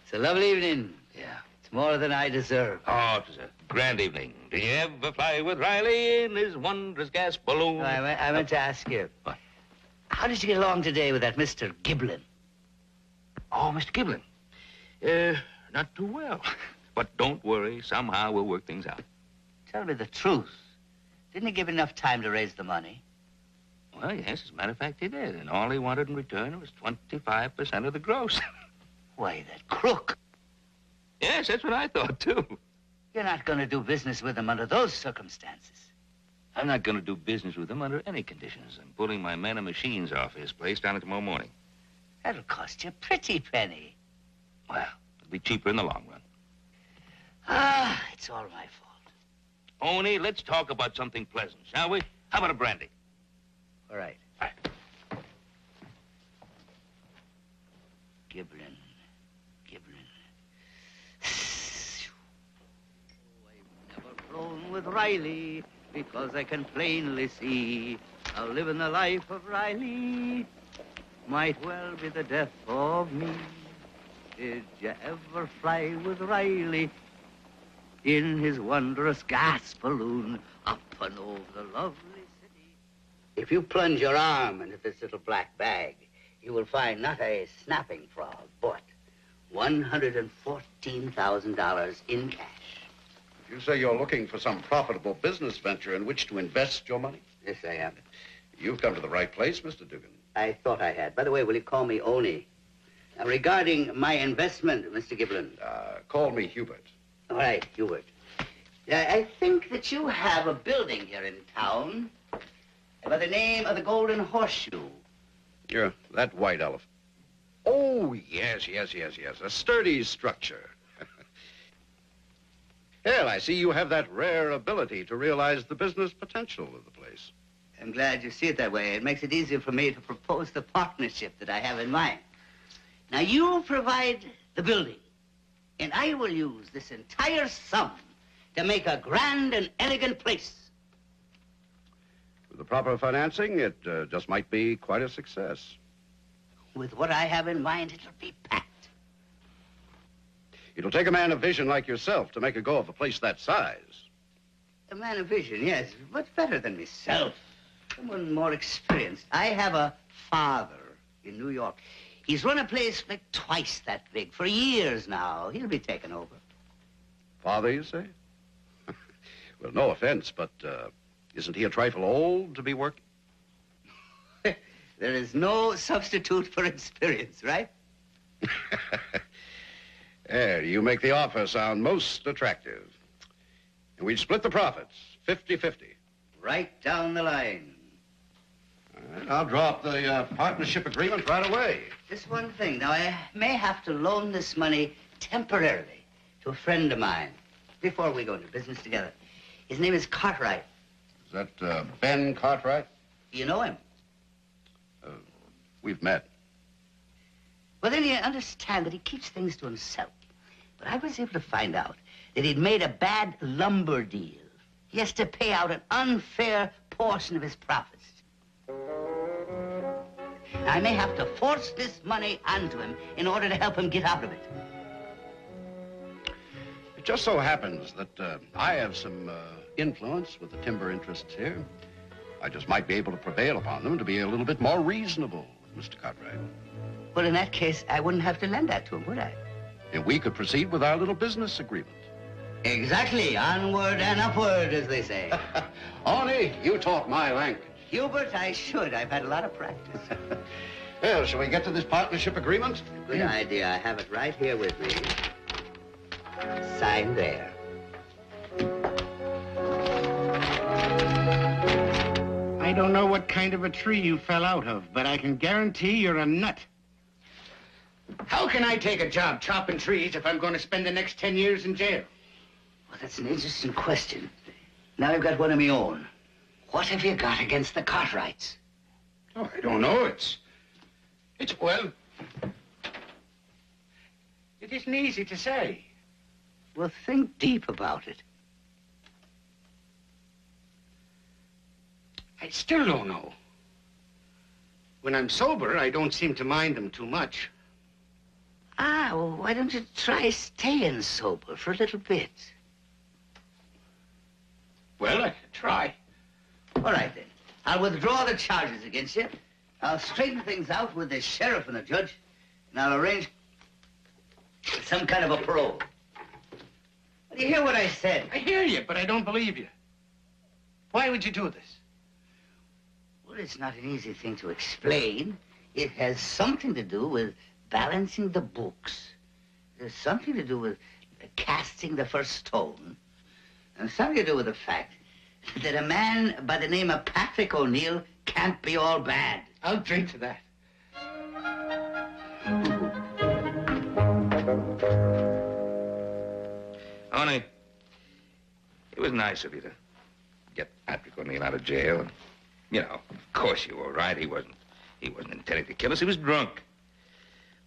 It's a lovely evening. Yeah. It's more than I deserve. Oh, it was a grand evening. Did you ever fly with Riley in his wondrous gas balloon? I meant to ask you. What? How did you get along today with that Mr. Giblin? Oh, Mr. Giblin. Not too well. But don't worry. Somehow we'll work things out. Tell me the truth. Didn't he give enough time to raise the money? Well, yes, as a matter of fact, he did. And all he wanted in return was 25% of the gross. Why, that crook. Yes, that's what I thought, too. You're not going to do business with him under those circumstances. I'm not going to do business with him under any conditions. I'm pulling my men and machines off his place down tomorrow morning. That'll cost you a pretty penny. Well, it'll be cheaper in the long run. Ah, it's all my fault. Oni, let's talk about something pleasant, shall we? How about a brandy? All right. All right. Giblin. I've never flown with Riley because I can plainly see how living the life of Riley might well be the death of me. Did you ever fly with Riley in his wondrous gas balloon up and over the lovely city? If you plunge your arm into this little black bag, you will find not a snapping frog, but $114,000 in cash. You say you're looking for some profitable business venture in which to invest your money? Yes, I am. You've come to the right place, Mr. Dugan. I thought I had. By the way, will you call me Oni? Now, regarding my investment, Mr. Giblin. Call me Hubert. All right, Hubert. I think that you have a building here in town by the name of the Golden Horseshoe. Yeah, that white elephant. Oh, yes. A sturdy structure. Well, I see you have that rare ability to realize the business potential of the place. I'm glad you see it that way. It makes it easier for me to propose the partnership that I have in mind. Now, you provide the building, and I will use this entire sum to make a grand and elegant place. With the proper financing, it just might be quite a success. With what I have in mind, it'll be packed. It'll take a man of vision like yourself to make a go of a place that size. A man of vision, yes, but better than myself. Someone more experienced. I have a father in New York. He's run a place like twice that big for years now. He'll be taken over. Father, you say? Well, no offense, but isn't he a trifle old to be working? There is no substitute for experience, right? There, you make the offer sound most attractive. And we'd split the profits, 50-50. Right down the line. All right, I'll draw up the partnership agreement right away. Just one thing. Now, I may have to loan this money temporarily to a friend of mine before we go into business together. His name is Cartwright. Is that Ben Cartwright? You know him? We've met. Well, then you understand that he keeps things to himself. But I was able to find out that he'd made a bad lumber deal. He has to pay out an unfair portion of his profits. I may have to force this money onto him in order to help him get out of it. It just so happens that I have some influence with the timber interests here. I just might be able to prevail upon them to be a little bit more reasonable, Mr. Cartwright. Well, in that case, I wouldn't have to lend that to him, would I? And we could proceed with our little business agreement. Exactly. Onward and upward, as they say. Arnie, you talk my language. Hubert, I should. I've had a lot of practice. Well, shall we get to this partnership agreement? Good idea. I have it right here with me. Sign there. I don't know what kind of a tree you fell out of, but I can guarantee you're a nut. How can I take a job chopping trees if I'm going to spend the next 10 years in jail? Well, that's an interesting question. Now I've got one of my own. What have you got against the Cartwrights? Oh, I don't know. Well, it isn't easy to say. Well, think deep about it. I still don't know. When I'm sober, I don't seem to mind them too much. Well, why don't you try staying sober for a little bit? Well, I could try. All right, then. I'll withdraw the charges against you. I'll straighten things out with the sheriff and the judge, and I'll arrange some kind of a parole. Do you hear what I said? I hear you, but I don't believe you. Why would you do this? Well, it's not an easy thing to explain. It has something to do with balancing the books. There's something to do with casting the first stone. And something to do with the fact that a man by the name of Patrick O'Neill can't be all bad. I'll drink to that. Honey, it was nice of you to get Patrick O'Neill out of jail. And, you know, of course you were right. He wasn't intending to kill us. He was drunk.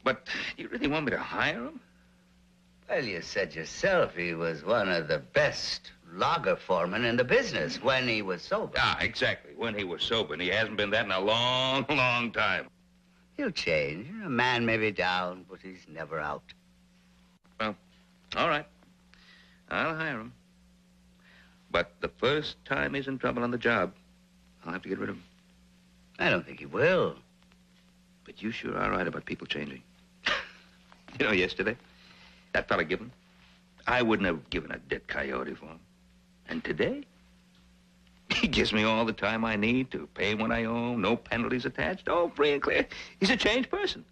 But do you really want me to hire him? Well, you said yourself he was one of the best logger foremen in the business when he was sober. Exactly. When he was sober, and he hasn't been that in a long, long time. He'll change. A man may be down, but he's never out. Well, all right. I'll hire him. But the first time he's in trouble on the job, I'll have to get rid of him. I don't think he will. But you sure are right about people changing. You know, yesterday, that fella Gibbon, I wouldn't have given a dead coyote for him. And today, he gives me all the time I need to pay what I owe, no penalties attached. Oh, free and clear. He's a changed person.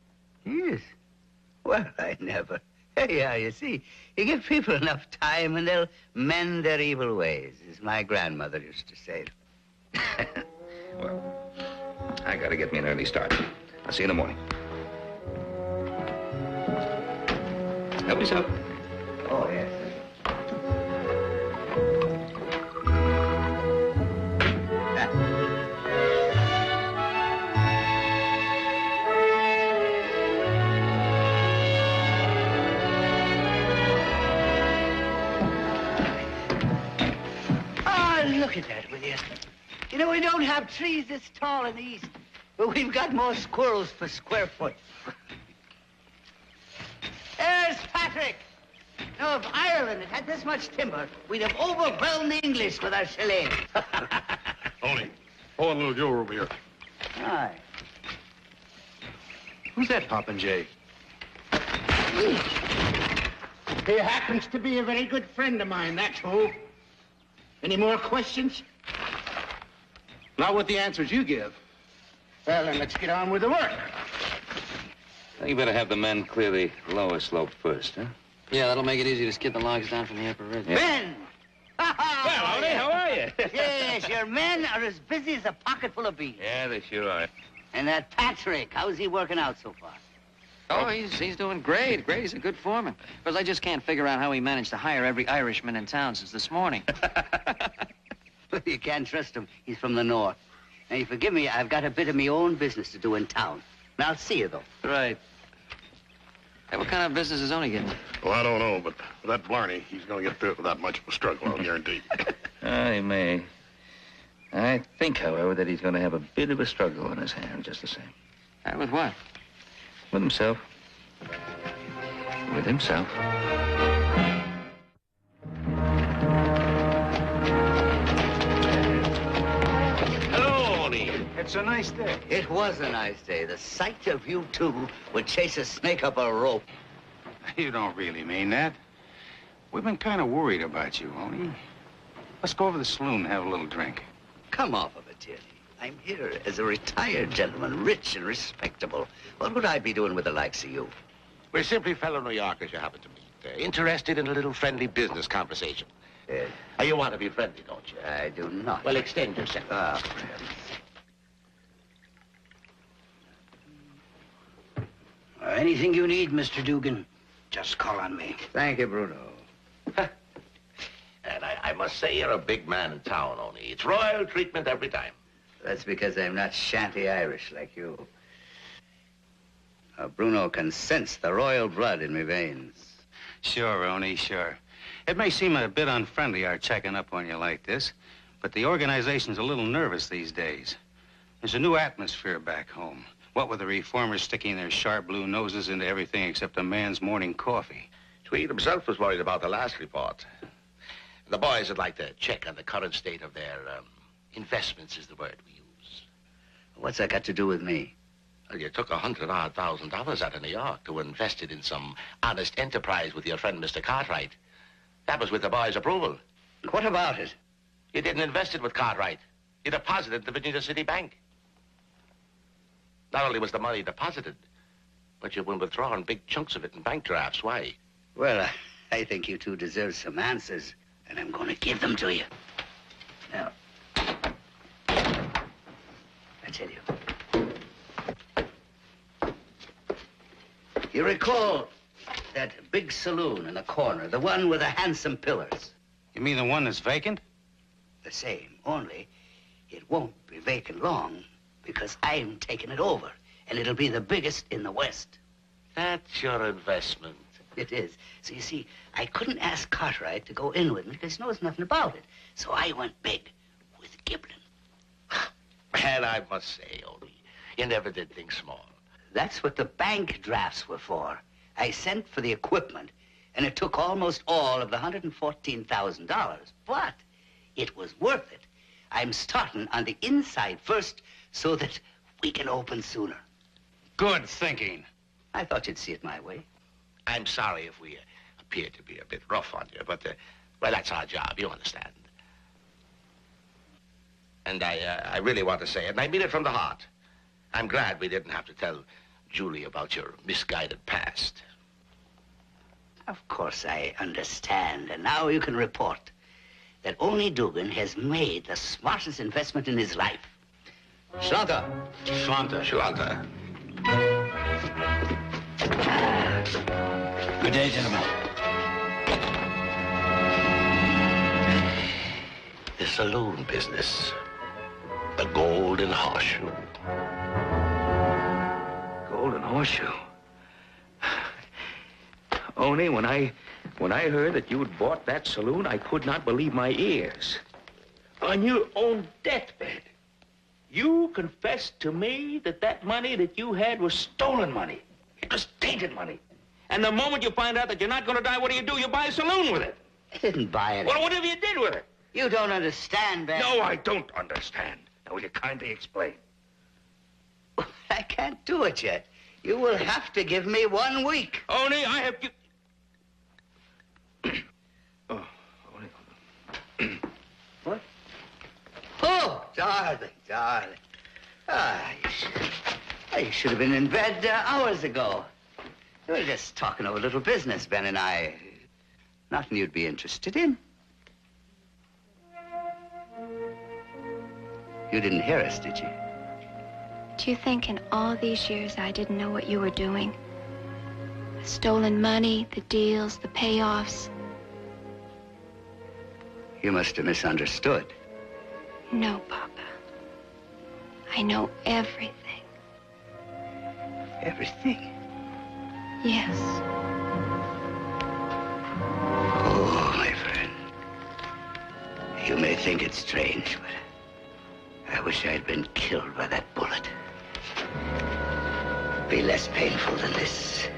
He is. Well, I never. Yeah, you see, you give people enough time and they'll mend their evil ways, as my grandmother used to say. Well, I gotta get me an early start. I'll see you in the morning. Help yourself. Oh, yes. Look at that, will you? You know, we don't have trees this tall in the east, but we've got more squirrels per square foot. There's Patrick. Now, if Ireland had had this much timber, we'd have overwhelmed the English with our shillelagh. Tony, pull little Joe over here. Aye. Who's that Poppin' Jay? He happens to be a very good friend of mine, that's who. Any more questions? Not with the answers you give. Well, then let's get on with the work. You better have the men clear the lower slope first, huh? Yeah, that'll make it easy to skid the logs down from the upper ridge. Yeah. Ben! Well, Howdy, how are you? Yes, your men are as busy as a pocket full of beans. Yeah, they sure are. And that Patrick, how's he working out so far? Oh, he's doing great. Great. He's a good foreman. Because I just can't figure out how he managed to hire every Irishman in town since this morning. You can't trust him. He's from the north. Now, you forgive me, I've got a bit of my own business to do in town. Now, I'll see you, though. Right. Hey, what kind of business is Only getting? Well, I don't know, but with that Blarney, he's going to get through it without much of a struggle, I'll guarantee. He may. I think, however, that he's going to have a bit of a struggle on his hands, just the same. With what? With himself. With himself. Hello, Oni. It's a nice day. It was a nice day. The sight of you two would chase a snake up a rope. You don't really mean that. We've been kind of worried about you, Oni. Let's go over to the saloon and have a little drink. Come off of it, Tierney. I'm here as a retired gentleman, rich and respectable. What would I be doing with the likes of you? We're simply fellow New Yorkers you happen to meet. Interested in a little friendly business conversation. Yes. You want to be friendly, don't you? I do not. Well, extend yourself. Ah, anything you need, Mr. Dugan, just call on me. Thank you, Bruno. And I must say you're a big man in town, Oni. It's royal treatment every time. That's because I'm not shanty Irish like you. Bruno can sense the royal blood in my veins. Sure, Oni, sure. It may seem a bit unfriendly, our checking up on you like this, but the organization's a little nervous these days. There's a new atmosphere back home. What with the reformers sticking their sharp blue noses into everything except a man's morning coffee. Tweed himself was worried about the last report. The boys would like to check on the current state of their investments, is the word we use. What's that got to do with me? Well, you took $100,000 out of New York to invest it in some honest enterprise with your friend, Mr. Cartwright. That was with the boys' approval. What about it? You didn't invest it with Cartwright. You deposited it in the Virginia City Bank. Not only was the money deposited, but you've been withdrawing big chunks of it in bank drafts. Why? Well, I think you two deserve some answers, and I'm going to give them to you. Now, I tell you. You recall that big saloon in the corner, the one with the handsome pillars? You mean the one that's vacant? The same, only it won't be vacant long because I'm taking it over, and it'll be the biggest in the West. That's your investment. It is. So you see, I couldn't ask Cartwright to go in with me because he knows nothing about it. So I went big with Giblin. And I must say, Odie, you never did think small. That's what the bank drafts were for. I sent for the equipment, and it took almost all of the $114,000. But it was worth it. I'm starting on the inside first so that we can open sooner. Good thinking. I thought you'd see it my way. I'm sorry if we appear to be a bit rough on you, but, well, that's our job, you understand. And I really want to say it, and I mean it from the heart. I'm glad we didn't have to tell Julie about your misguided past. Of course I understand. And now you can report that Oni Dugan has made the smartest investment in his life. Shanta. Shanta. Shanta. Good day, gentlemen. The saloon business. The Golden Horseshoe. Golden Horseshoe. Only when I heard that you'd bought that saloon, I could not believe my ears. On your own deathbed, you confessed to me that that money that you had was stolen money. It was tainted money. And the moment you find out that you're not going to die, what do? You buy a saloon with it. I didn't buy it. Well, whatever you did with it. You don't understand, Ben. No, I don't understand. Now, will you kindly explain? I can't do it yet. You will have to give me 1 week. Only I have... What? Oh, darling. You should have been in bed hours ago. We were just talking over a little business, Ben and I. Nothing you'd be interested in. You didn't hear us, did you? Do you think in all these years I didn't know what you were doing? The stolen money, the deals, the payoffs. You must have misunderstood. No, Papa. I know everything. Everything? Yes. Oh, my friend. You may think it's strange, but I wish I'd been killed by that bullet. It'd be less painful than this.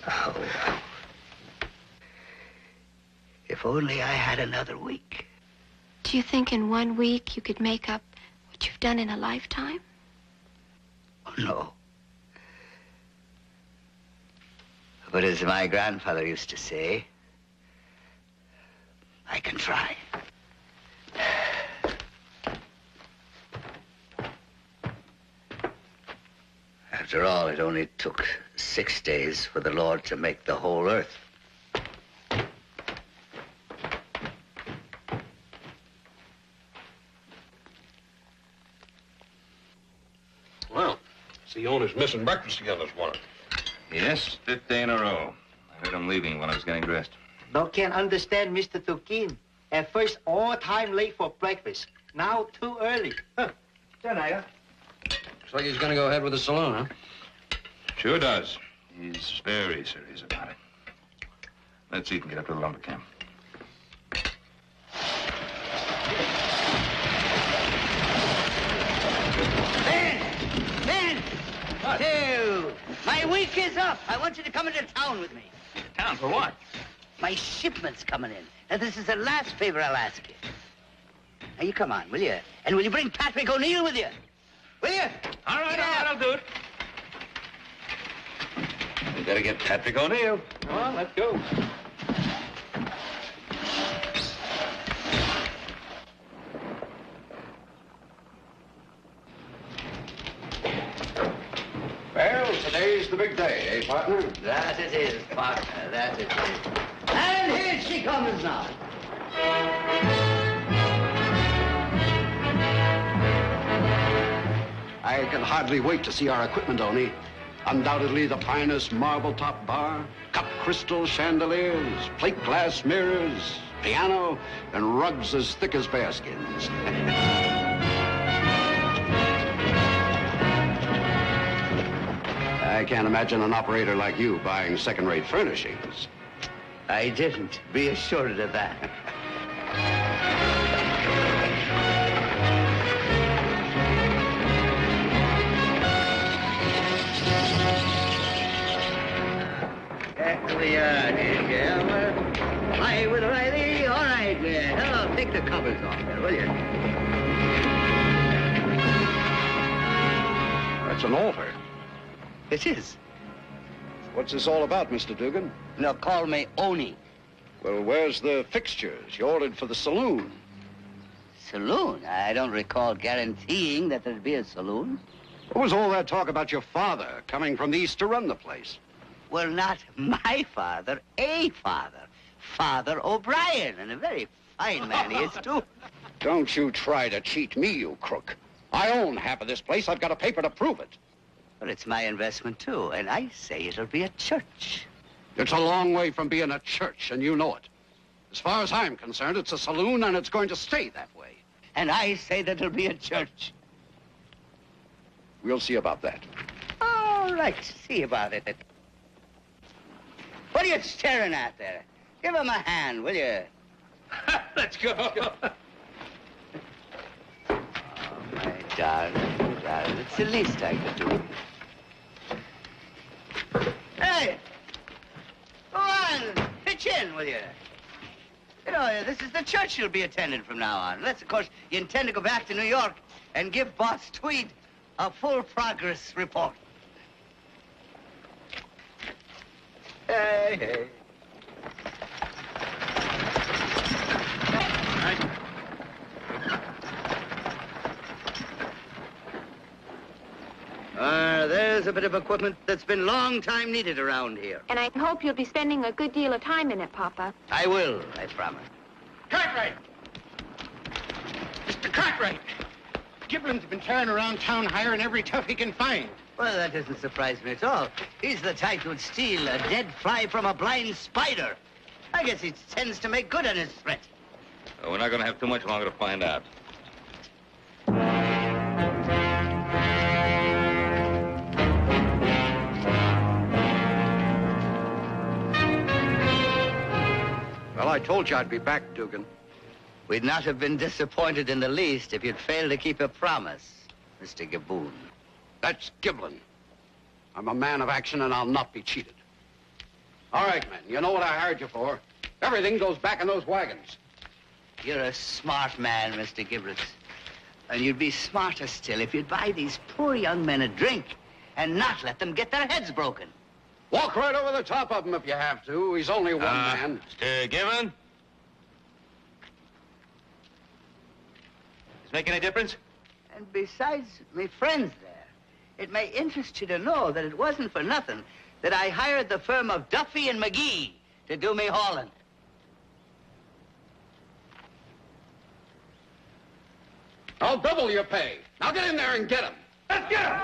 Ow. If only I had another week. Do you think in 1 week you could make up what you've done in a lifetime? Oh, no. But as my grandfather used to say, I can try. After all, it only took 6 days for the Lord to make the whole earth. Well, see the owner's missing breakfast together this morning. Yes, 5th day in a row. I heard him leaving when I was getting dressed. No can understand Mr. Tukin. At first, all time late for breakfast. Now, too early. Looks like he's gonna go ahead with the saloon, huh? Sure does. He's very serious about it. Let's eat and get up to the lumber camp. Ben! What? Dude, my week is up. I want you to come into town with me. Town for what? My shipment's coming in. And this is the last favor I'll ask you. Now, you come on, will you? And will you bring Patrick O'Neill with you? Will you? All right, I'll do it. We gotta get Patrick O'Neill. Come on, let's go. Well, today's the big day, eh, partner? That it is, partner. That it is. And here she comes now. I can hardly wait to see our equipment, Oni. Undoubtedly the finest marble-top bar, cut crystal chandeliers, plate glass mirrors, piano, and rugs as thick as bearskins. I can't imagine an operator like you buying second-rate furnishings. I didn't. Be assured of that. There we are, dear girl. Fly with Riley. All right, man. Hello, take the covers off there, will you? That's an altar. It is. What's this all about, Mr. Dugan? No, call me Oni. Well, where's the fixtures you ordered for the saloon? Saloon? I don't recall guaranteeing that there'd be a saloon. What was all that talk about your father coming from the east to run the place? Well, not my father, a father. Father O'Brien, and a very fine man he is, too. Don't you try to cheat me, you crook. I own half of this place. I've got a paper to prove it. Well, it's my investment, too, and I say it'll be a church. It's a long way from being a church, and you know it. As far as I'm concerned, it's a saloon, and it's going to stay that way. And I say that it'll be a church. We'll see about that. All right, see about it. What are you staring at there? Give him a hand, will you? Let's go. Oh, my darling, darling, it's the least I could do. Hey! Go on, pitch in, will you? You know, this is the church you'll be attending from now on. Unless, of course, you intend to go back to New York and give Boss Tweed a full progress report. Hey, hey. There's a bit of equipment that's been long time needed around here. And I hope you'll be spending a good deal of time in it, Papa. I will, I promise. Cartwright! Mr. Cartwright! Giblin's been tearing around town hiring every tough he can find. Well, that doesn't surprise me at all. He's the type who'd steal a dead fly from a blind spider. I guess he tends to make good on his threat. We're not going to have too much longer to find out. Well, I told you I'd be back, Dugan. We'd not have been disappointed in the least if you'd failed to keep a promise, Mr. Gaboon. That's Giblin. I'm a man of action, and I'll not be cheated. All right, men, you know what I hired you for. Everything goes back in those wagons. You're a smart man, Mr. Gibbets. And you'd be smarter still if you'd buy these poor young men a drink and not let them get their heads broken. Walk right over the top of him if you have to. He's only one man. Mr. Gibbon? Does it make any difference? And besides, me friends there, it may interest you to know that it wasn't for nothing that I hired the firm of Duffy and McGee to do me hauling. I'll double your pay. Now get in there and get him. Let's get him!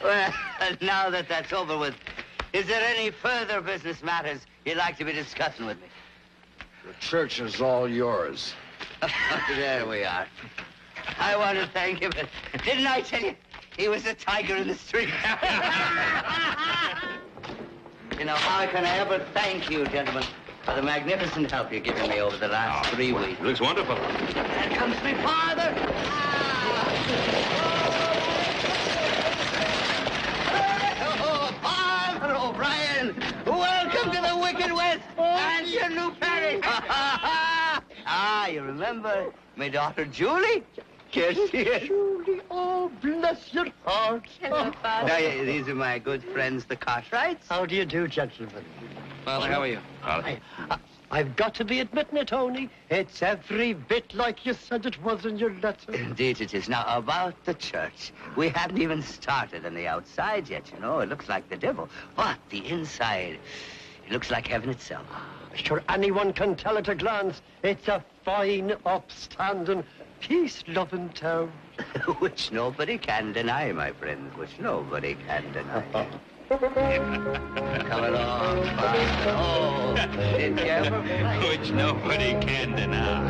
Well, now that that's over with, is there any further business matters you'd like to be discussing with me? The church is all yours. There we are. I want to thank him, but didn't I tell you he was a tiger in the street? You know, how can I ever thank you, gentlemen, for the magnificent help you've given me over the last 3 weeks? It looks wonderful. There comes my father. Oh, Father O'Brien, welcome to the Wicked West and your new parish. Ah, you remember my daughter Julie? Julie, oh, bless your heart. Hello, Father. Now, these are my good friends, the Cartwrights. How do you do, gentlemen? Father, how are you? I've got to be admitting it, Tony. It's every bit like you said it was in your letter. Indeed it is. Now, about the church. We haven't even started on the outside yet, you know. It looks like the devil. But the inside, it looks like heaven itself. Sure, anyone can tell at a glance. It's a fine, upstanding, peace-loving town. Which nobody can deny, my friends, which nobody can deny. Come along, Father. Oh, did you ever play? Which nobody can deny.